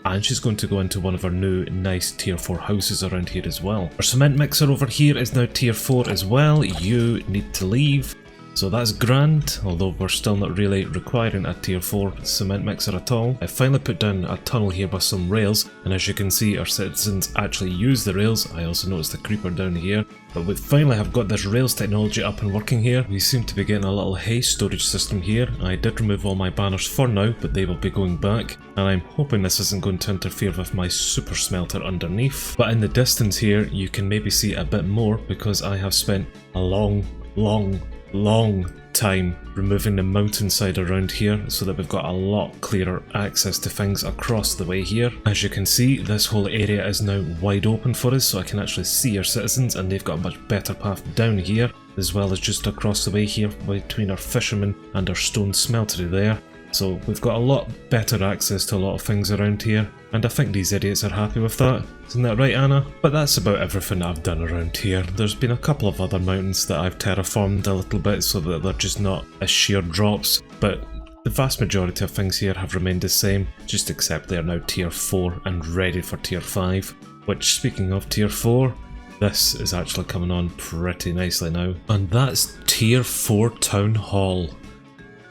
And she's going to go into one of our new nice tier 4 houses around here as well. Our cement mixer over here is now tier 4 as well. You need to leave. So that's grand, although we're still not really requiring a tier 4 cement mixer at all. I finally put down a tunnel here with some rails, and as you can see our citizens actually use the rails. I also noticed a creeper down here. But we finally have got this rails technology up and working here. We seem to be getting a little hay storage system here. I did remove all my banners for now, but they will be going back. And I'm hoping this isn't going to interfere with my super smelter underneath. But in the distance here, you can maybe see a bit more because I have spent a long time removing the mountainside around here so that we've got a lot clearer access to things across the way here. As you can see, this whole area is now wide open for us, so I can actually see our citizens, and they've got a much better path down here, as well as just across the way here between our fishermen and our stone smeltery there. So we've got a lot better access to a lot of things around here, and I think these idiots are happy with that. Isn't that right, Anna? But that's about everything that I've done around here. There's been a couple of other mountains that I've terraformed a little bit so that they're just not as sheer drops, but the vast majority of things here have remained the same, just except they are now tier 4 and ready for tier 5, which, speaking of tier 4, this is actually coming on pretty nicely now. And that's tier 4 town hall.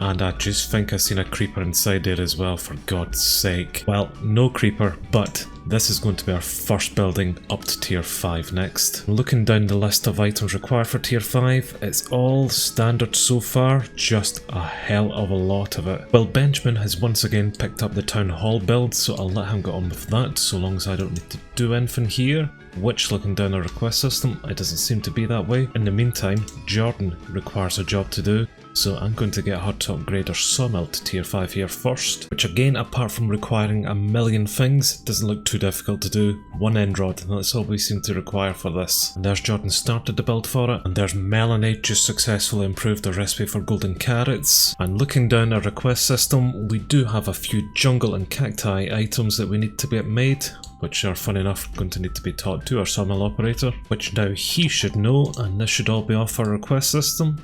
And I just think I've seen a creeper inside there as well, for God's sake. Well, no creeper, but this is going to be our first building up to tier 5 next. Looking down the list of items required for tier 5, it's all standard so far, just a hell of a lot of it. Well, Benjamin has once again picked up the town hall build, so I'll let him get on with that, so long as I don't need to do anything here. Which, looking down our request system, it doesn't seem to be that way. In the meantime, Jordan requires a job to do, so I'm going to get her to upgrade our sawmill to tier 5 here first, which again, apart from requiring a million things, doesn't look too difficult to do. One end rod, and that's all we seem to require for this. And there's Jordan started the build for it, and there's Melanie just successfully improved the recipe for golden carrots. And looking down our request system, we do have a few jungle and cacti items that we need to get made, which are, fun enough, going to need to be taught to our sawmill operator, which now he should know, and this should all be off our request system.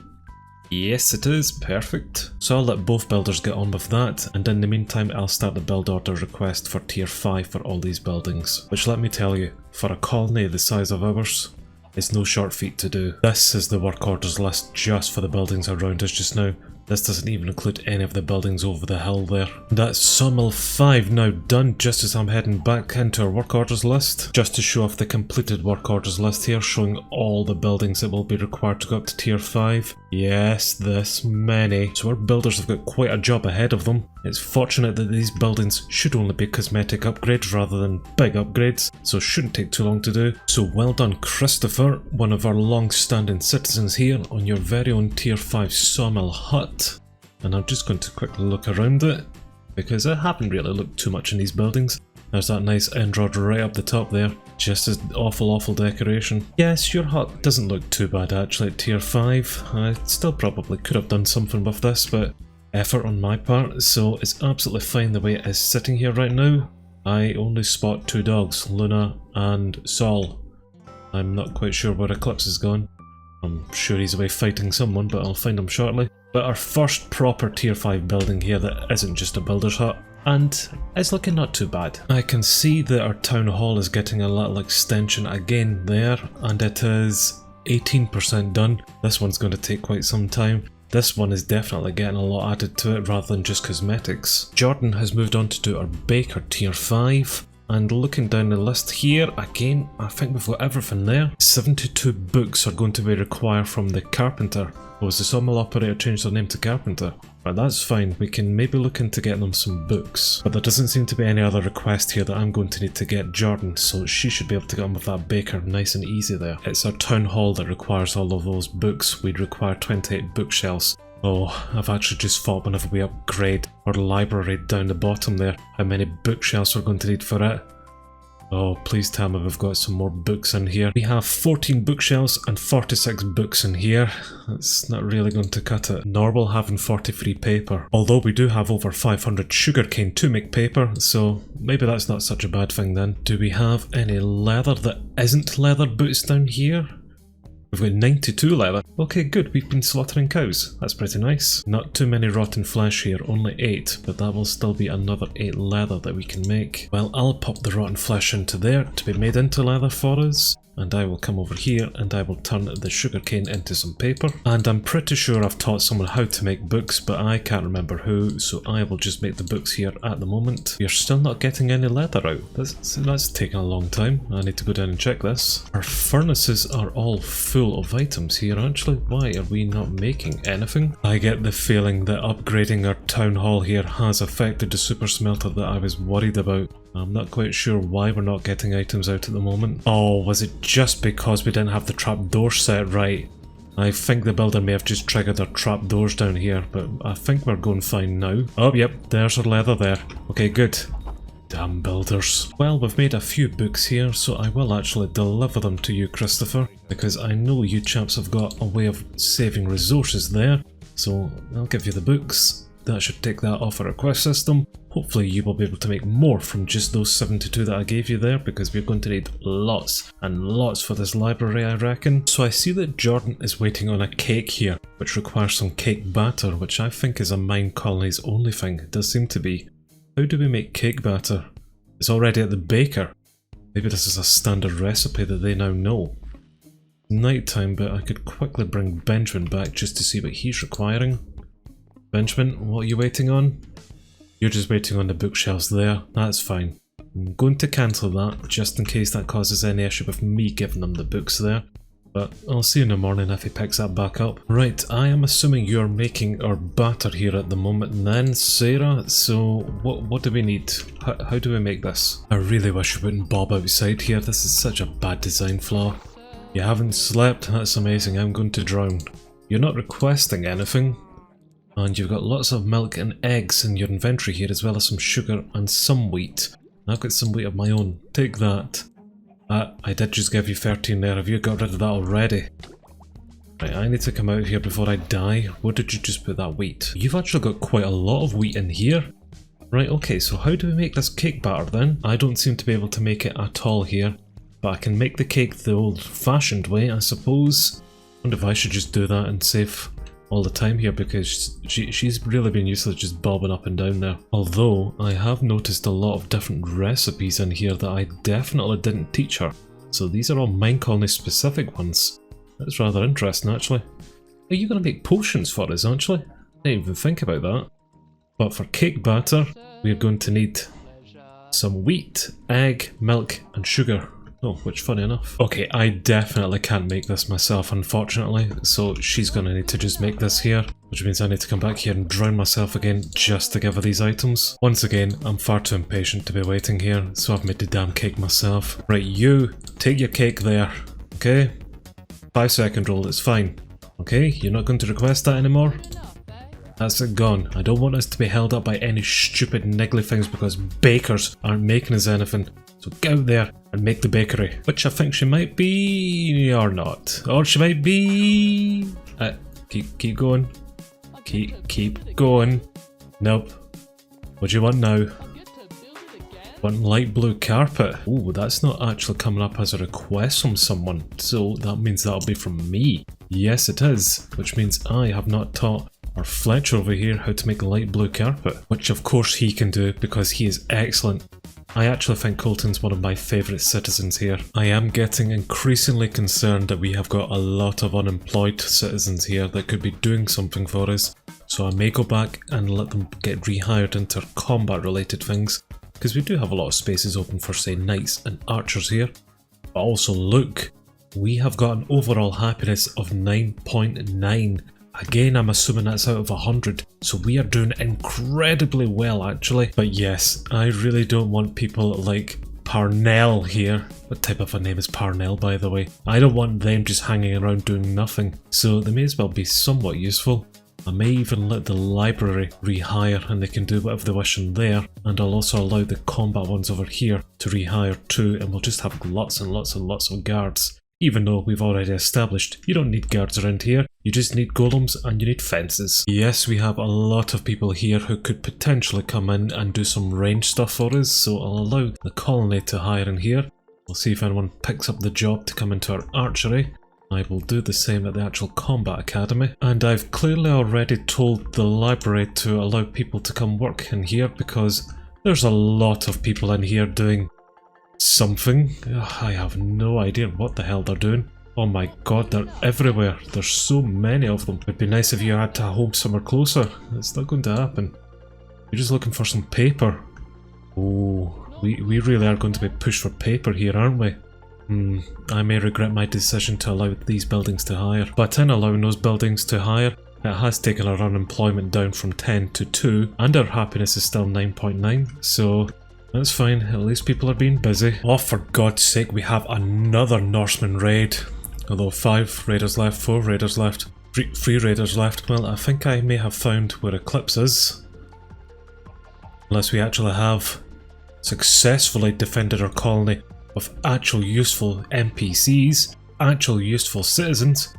Yes, it is. Perfect. So I'll let both builders get on with that, and in the meantime I'll start the build order request for tier 5 for all these buildings, which, let me tell you, for a colony the size of ours, it's no short feat to do. This is the work orders list just for the buildings around us just now. This doesn't even include any of the buildings over the hill there. That's sawmill 5 now done, just as I'm heading back into our work orders list, just to show off the completed work orders list here, showing all the buildings that will be required to go up to tier 5. Yes, this many. So our builders have got quite a job ahead of them. It's fortunate that these buildings should only be cosmetic upgrades rather than big upgrades, so it shouldn't take too long to do. So well done, Christopher, one of our long-standing citizens here, on your very own tier 5 sawmill hut. And I'm just going to quickly look around it, because I haven't really looked too much in these buildings. There's that nice end rod right up the top there, just as awful decoration. Yes, your hut doesn't look too bad actually at tier 5. I still probably could have done something with this, but effort on my part, so it's absolutely fine the way it is sitting here right now. I only spot 2 dogs, Luna and Sol. I'm not quite sure where Eclipse has gone. I'm sure he's away fighting someone, but I'll find him shortly. But our first proper tier 5 building here that isn't just a builder's hut, and it's looking not too bad. I can see that our town hall is getting a little extension again there, and it is 18% done. This one's going to take quite some time. This one is definitely getting a lot added to it rather than just cosmetics. Jordan has moved on to do our baker tier 5. And looking down the list here, again, I think we've got everything there. 72 books are going to be required from the carpenter. Or has the sawmill operator changed their name to carpenter? But that's fine, we can maybe look into getting them some books. But there doesn't seem to be any other request here that I'm going to need to get Jordan, so she should be able to get on with that baker nice and easy there. It's our town hall that requires all of those books. We'd require 28 bookshelves. Oh, I've actually just thought whenever we upgrade our library down the bottom there, how many bookshelves we're going to need for it. Oh, please tell me we've got some more books in here. We have 14 bookshelves and 46 books in here. That's not really going to cut it. Nor will having 43 paper. Although we do have over 500 sugarcane to make paper, so maybe that's not such a bad thing then. Do we have any leather that isn't leather boots down here? We've got 92 leather. Okay, good, we've been slaughtering cows. That's pretty nice. Not too many rotten flesh here, only 8, but that will still be another 8 leather that we can make. Well, I'll pop the rotten flesh into there to be made into leather for us. And I will come over here and I will turn the sugarcane into some paper. And I'm pretty sure I've taught someone how to make books, but I can't remember who, so I will just make the books here at the moment. We're still not getting any leather out. That's taking a long time. I need to go down and check this. Our furnaces are all full of items here actually. Why are we not making anything? I get the feeling that upgrading our town hall here has affected the super smelter that I was worried about. I'm not quite sure why we're not getting items out at the moment. Oh, was it just because we didn't have the trapdoor set right? I think the builder may have just triggered our trapdoors down here, but I think we're going fine now. Oh, yep, there's our leather there. Okay, good. Damn builders. Well, we've made a few books here, so I will actually deliver them to you, Christopher, because I know you chaps have got a way of saving resources there. So I'll give you the books. That should take that off our request system. Hopefully you will be able to make more from just those 72 that I gave you there, because we're going to need lots and lots for this library, I reckon. So I see that Jordan is waiting on a cake here, which requires some cake batter, which I think is a MineColonies only thing. It does seem to be. How do we make cake batter? It's already at the baker. Maybe this is a standard recipe that they now know. Nighttime, but I could quickly bring Benjamin back just to see what he's requiring. Benjamin, what are you waiting on? You're just waiting on the bookshelves there. That's fine. I'm going to cancel that, just in case that causes any issue with me giving them the books there. But I'll see in the morning if he picks that back up. Right, I am assuming you're making our batter here at the moment then, Sarah. So what do we need? How do we make this? I really wish you wouldn't bob outside here. This is such a bad design flaw. You haven't slept? That's amazing. I'm going to drown. You're not requesting anything. And you've got lots of milk and eggs in your inventory here, as well as some sugar and some wheat. I've got some wheat of my own. Take that. I did just give you 13 there. Have you got rid of that already? Right, I need to come out here before I die. Where did you just put that wheat? You've actually got quite a lot of wheat in here. Right, okay, so how do we make this cake batter then? I don't seem to be able to make it at all here. But I can make the cake the old-fashioned way, I suppose. I wonder if I should just do that and save all the time here, because she's really been useless just bobbing up and down there. Although I have noticed a lot of different recipes in here that I definitely didn't teach her. So these are all MineColonies specific ones. That's rather interesting actually. Are you going to make potions for us actually? I didn't even think about that. But for cake batter, we're going to need some wheat, egg, milk and sugar. Oh, which funny enough. Okay, I definitely can't make this myself, unfortunately, so she's gonna need to just make this here, which means I need to come back here and drown myself again just to give her these items. Once again, I'm far too impatient to be waiting here, so I've made the damn cake myself. Right, you, take your cake there, okay? 5-second rule, it's fine. Okay, you're not going to request that anymore? That's it, gone. I don't want us to be held up by any stupid niggly things because bakers aren't making us anything. So go out there and make the bakery, which I think she might be, or not. Or she might be... keep going. Keep going. Nope. What do you want now? Want light blue carpet? Oh, that's not actually coming up as a request from someone, so that means that'll be from me. Yes, it is, which means I have not taught our Fletcher over here how to make light blue carpet, which of course he can do because he is excellent. I actually think Colton's one of my favourite citizens here. I am getting increasingly concerned that we have got a lot of unemployed citizens here that could be doing something for us. So I may go back and let them get rehired into combat related things, because we do have a lot of spaces open for say knights and archers here. But also look, we have got an overall happiness of 9.9. Again, I'm assuming that's out of 100, so we are doing incredibly well actually. But yes, I really don't want people like Parnell here. What type of a name is Parnell, by the way? I don't want them just hanging around doing nothing, so they may as well be somewhat useful. I may even let the library rehire and they can do whatever they wish in there, and I'll also allow the combat ones over here to rehire too, and we'll just have lots and lots and lots of guards. Even though we've already established you don't need guards around here, you just need golems and you need fences. Yes, we have a lot of people here who could potentially come in and do some range stuff for us, so I'll allow the colony to hire in here. We'll see if anyone picks up the job to come into our archery. I will do the same at the actual combat academy. And I've clearly already told the library to allow people to come work in here because there's a lot of people in here doing something. I have no idea what the hell they're doing. Oh my god, they're everywhere. There's so many of them. It'd be nice if you had to home somewhere closer. It's not going to happen. You're just looking for some paper. Oh, we really are going to be pushed for paper here, aren't we? I may regret my decision to allow these buildings to hire. But in allowing those buildings to hire, it has taken our unemployment down from 10 to 2, and our happiness is still 9.9, so that's fine, at least people are being busy. Oh, for God's sake, we have another Norseman raid. Although 5 raiders left, 4 raiders left, 3 raiders left. Well, I think I may have found where Eclipse is. Unless we actually have successfully defended our colony of actual useful NPCs, actual useful citizens.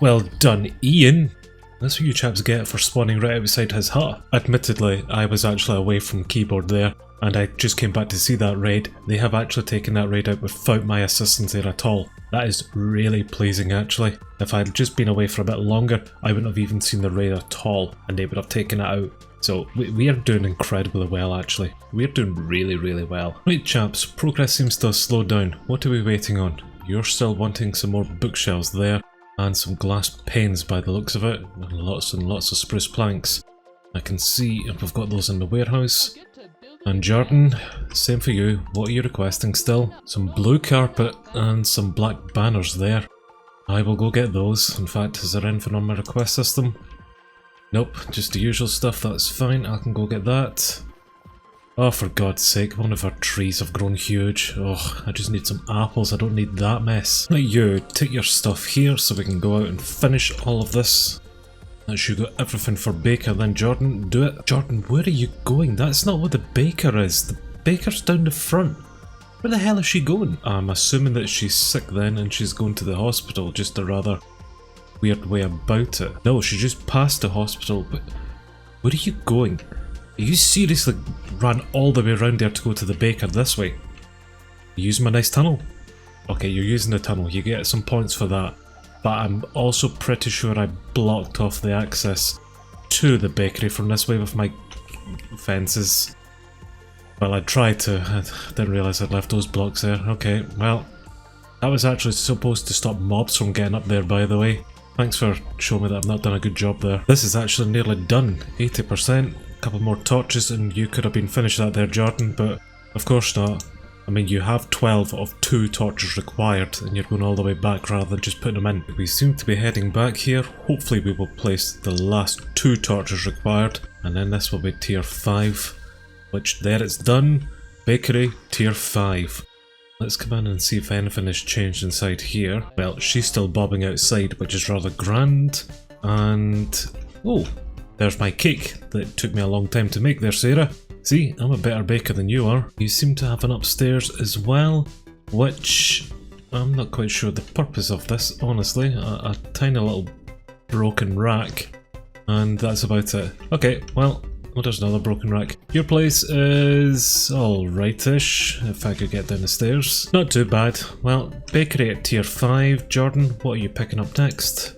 Well done, Ian! That's what you chaps get for spawning right outside his hut. Admittedly, I was actually away from keyboard there, and I just came back to see that raid. They have actually taken that raid out without my assistance there at all. That is really pleasing actually. If I had just been away for a bit longer, I wouldn't have even seen the raid at all, and they would have taken it out. So we are doing incredibly well actually. We're doing really, really well. Right chaps, progress seems to have slowed down. What are we waiting on? You're still wanting some more bookshelves there, and some glass panes by the looks of it, and lots of spruce planks. I can see if we've got those in the warehouse. And Jordan, same for you. What are you requesting still? Some blue carpet and some black banners there. I will go get those. In fact, is there anything on my request system? Nope, just the usual stuff, that's fine, I can go get that. Oh, for God's sake, one of our trees have grown huge. Oh, I just need some apples, I don't need that mess. Right, you, take your stuff here so we can go out and finish all of this. That should got everything for Baker, then Jordan, do it. Jordan, where are you going? That's not what the baker is. The baker's down the front. Where the hell is she going? I'm assuming that she's sick then and she's going to the hospital, just a rather weird way about it. No, she just passed the hospital, but where are you going? You seriously ran all the way around there to go to the baker this way? You using my nice tunnel? Okay, you're using the tunnel, you get some points for that. But I'm also pretty sure I blocked off the access to the bakery from this way with my fences. Well, I tried to, I didn't realise I'd left those blocks there. Okay, well, that was actually supposed to stop mobs from getting up there, by the way. Thanks for showing me that I've not done a good job there. This is actually nearly done, 80%. A couple more torches and you could have been finished that there, Jordan, but of course not. I mean, you have 12 of 2 torches required and you're going all the way back rather than just putting them in. We seem to be heading back here. Hopefully we will place the last 2 torches required and then this will be tier 5, which there it's done. Bakery, tier 5. Let's come in and see if anything has changed inside here. Well, she's still bobbing outside, which is rather grand. And oh, there's my cake that took me a long time to make there, Sarah. See, I'm a better baker than you are. You seem to have an upstairs as well, which I'm not quite sure the purpose of this, honestly. A tiny little broken rack, and that's about it. Okay, well, there's another broken rack. Your place is alrightish, if I could get down the stairs. Not too bad. Well, bakery at tier 5. Jordan, what are you picking up next?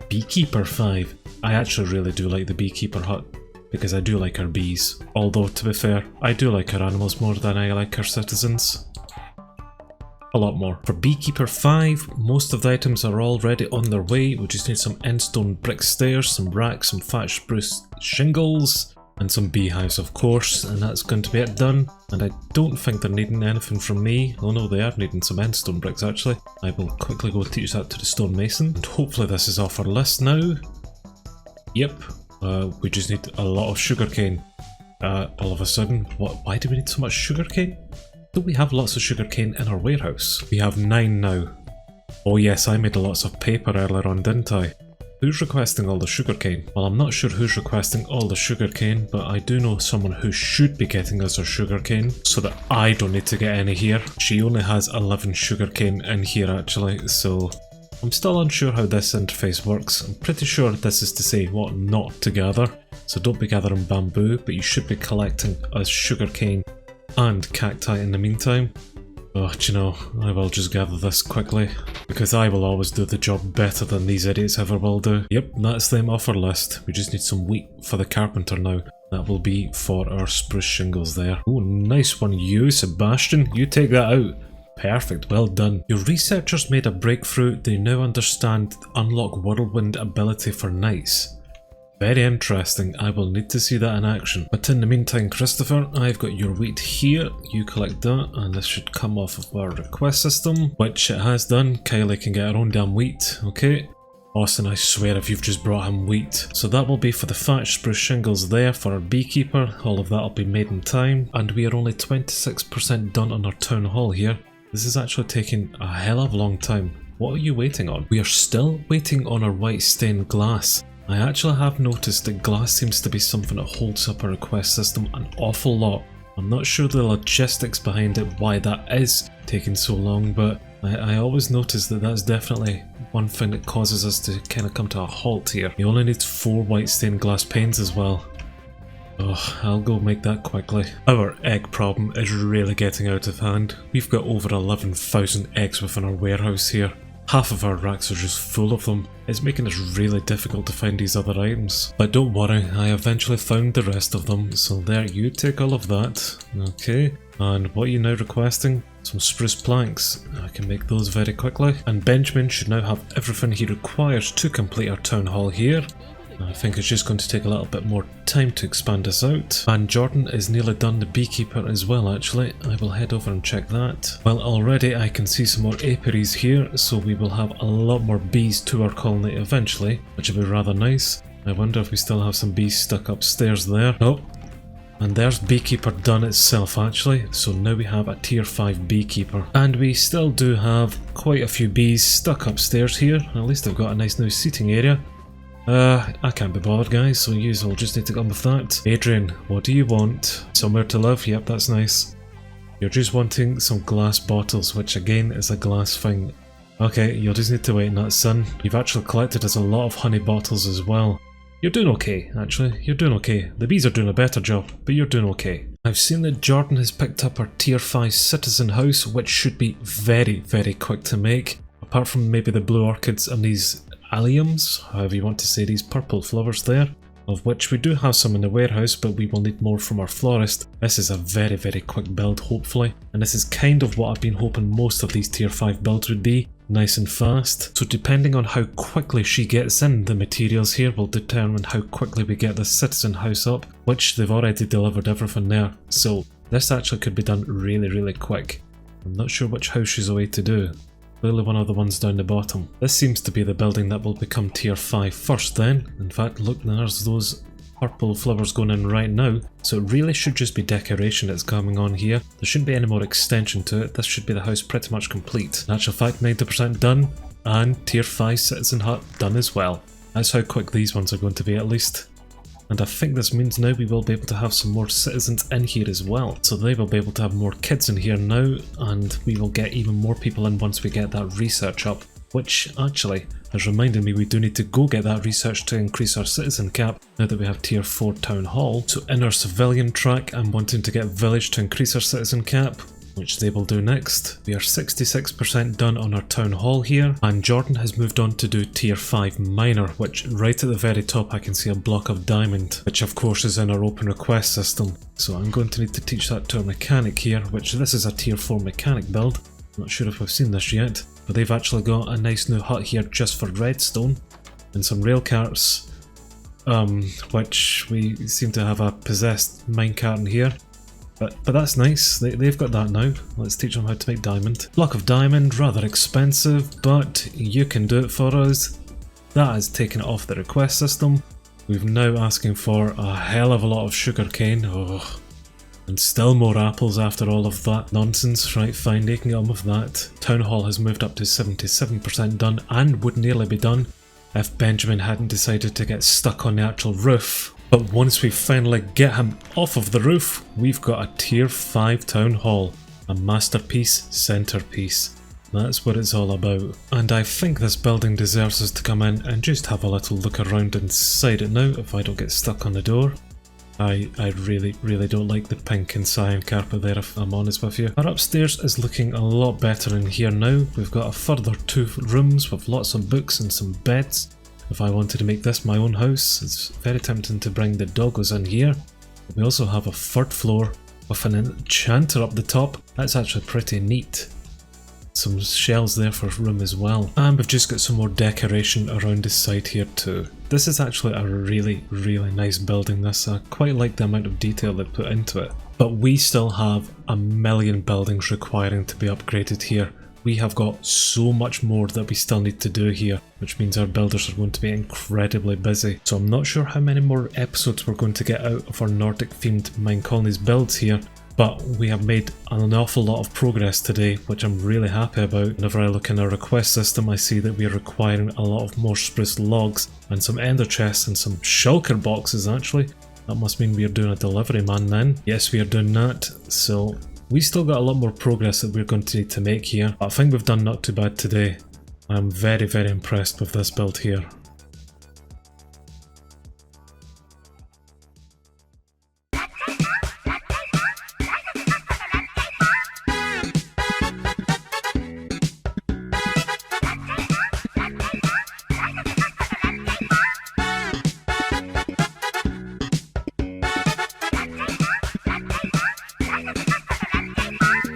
Beekeeper 5. I actually really do like the beekeeper hut, because I do like our bees. Although, to be fair, I do like our animals more than I like our citizens. A lot more. For Beekeeper 5, most of the items are already on their way. We just need some endstone brick stairs, some racks, some thatched spruce shingles, and some beehives, of course, and that's going to be it done. And I don't think they're needing anything from me. Oh no, they are needing some endstone bricks actually. I will quickly go teach that to the stonemason, and hopefully this is off our list now. Yep, we just need a lot of sugarcane. All of a sudden, why do we need so much sugarcane? Don't we have lots of sugarcane in our warehouse? We have 9 now. Oh yes, I made lots of paper earlier on, didn't I? Who's requesting all the sugarcane? Well, I'm not sure who's requesting all the sugarcane, but I do know someone who should be getting us our sugarcane, so that I don't need to get any here. She only has 11 sugarcane in here actually, so I'm still unsure how this interface works. I'm pretty sure this is to say what not to gather. So don't be gathering bamboo, but you should be collecting us sugarcane and cacti in the meantime. Oh, do you know, I will just gather this quickly, because I will always do the job better than these idiots ever will do. Yep, that's them off our list. We just need some wheat for the carpenter now. That will be for our spruce shingles there. Oh, nice one you, Sebastian. You take that out. Perfect, well done. Your researchers made a breakthrough. They now understand unlock whirlwind ability for knights. Very interesting, I will need to see that in action. But in the meantime, Christopher, I've got your wheat here. You collect that, and this should come off of our request system, which it has done. Kylie can get her own damn wheat, okay? Austin, I swear if you've just brought him wheat. So that will be for the thatched spruce shingles there for our beekeeper. All of that will be made in time, and we are only 26% done on our town hall here. This is actually taking a hell of a long time. What are you waiting on? We are still waiting on our white stained glass. I actually have noticed that glass seems to be something that holds up our request system an awful lot. I'm not sure the logistics behind it, why that is taking so long, but I always notice that that's definitely one thing that causes us to kind of come to a halt here. You only need 4 white stained glass panes as well. Oh, I'll go make that quickly. Our egg problem is really getting out of hand. We've got over 11,000 eggs within our warehouse here. Half of our racks are just full of them. It's making it really difficult to find these other items. But don't worry, I eventually found the rest of them. So there, you take all of that. Okay. And what are you now requesting? Some spruce planks. I can make those very quickly. And Benjamin should now have everything he requires to complete our town hall here. I think it's just going to take a little bit more time to expand this out. And Jordan is nearly done the beekeeper as well actually. I will head over and check that. Well, already I can see some more apiaries here, so we will have a lot more bees to our colony eventually, which will be rather nice. I wonder if we still have some bees stuck upstairs there. Nope. And there's beekeeper done itself actually, so now we have a tier 5 beekeeper. And we still do have quite a few bees stuck upstairs here. At least I've got a nice new seating area. I can't be bothered guys, so you will just need to come with that. Adrian, what do you want? Somewhere to live? Yep, that's nice. You're just wanting some glass bottles, which again is a glass thing. Okay, you'll just need to wait on that, son. You've actually collected us a lot of honey bottles as well. You're doing okay, actually. You're doing okay. The bees are doing a better job, but you're doing okay. I've seen that Jordan has picked up our tier 5 citizen house, which should be very, very quick to make. Apart from maybe the blue orchids and these alliums, however you want to say, these purple flowers there, of which we do have some in the warehouse, but we will need more from our florist. This is a very, very quick build, hopefully, and this is kind of what I've been hoping most of these tier 5 builds would be, nice and fast. So depending on how quickly she gets in the materials here will determine how quickly we get the citizen house up, which they've already delivered everything there, so this actually could be done really, really quick. I'm not sure which house she's away to do. Clearly one of the ones down the bottom. This seems to be the building that will become tier 5 first then. In fact, look, there's those purple flowers going in right now. So it really should just be decoration that's coming on here. There shouldn't be any more extension to it. This should be the house pretty much complete. In actual fact, 90% done. And tier 5 citizen hut done as well. That's how quick these ones are going to be at least. And I think this means now we will be able to have some more citizens in here as well. So they will be able to have more kids in here now, and we will get even more people in once we get that research up. Which actually has reminded me we do need to go get that research to increase our citizen cap now that we have tier 4 town hall. So in our civilian track, I'm wanting to get village to increase our citizen cap, which they will do next. We are 66% done on our town hall here, and Jordan has moved on to do tier 5 miner, which right at the very top I can see a block of diamond, which of course is in our open request system. So I'm going to need to teach that to our mechanic here, which this is a tier 4 mechanic build. Not sure if we've seen this yet, but they've actually got a nice new hut here just for redstone, and some rail carts, which we seem to have a possessed minecart in here. But that's nice, they've got that now. Let's teach them how to make diamond. Block of diamond, rather expensive, but you can do it for us. That is taken it off the request system. We've now asking for a hell of a lot of sugarcane. Oh, and still more apples after all of that nonsense. Right, fine, they can get on with that. Town hall has moved up to 77% done and would nearly be done. if Benjamin hadn't decided to get stuck on the actual roof. But once we finally get him off of the roof, we've got a tier 5 town hall. A masterpiece centerpiece. That's what it's all about. And I think this building deserves us to come in and just have a little look around inside it now if I don't get stuck on the door. I really don't like the pink and cyan carpet there, if I'm honest with you. Our upstairs is looking a lot better in here now. We've got a further 2 rooms with lots of books and some beds. If I wanted to make this my own house, it's very tempting to bring the doggos in here. We also have a 3rd floor with an enchanter up the top. That's actually pretty neat. Some shelves there for room as well. And we've just got some more decoration around the side here too. This is actually a really nice building, this. I quite like the amount of detail they put into it. But we still have a million buildings requiring to be upgraded here. We have got so much more that we still need to do here, which means our builders are going to be incredibly busy. So I'm not sure how many more episodes we're going to get out of our Nordic themed MineColonies builds here. But we have made an awful lot of progress today, which I'm really happy about. Whenever I look in our request system, I see that we are requiring a lot of more spruce logs and some ender chests and some shulker boxes actually. That must mean we are doing a delivery man then. Yes, we are doing that. So we still got a lot more progress that we're going to need to make here. But I think we've done not too bad today. I'm very impressed with this build here.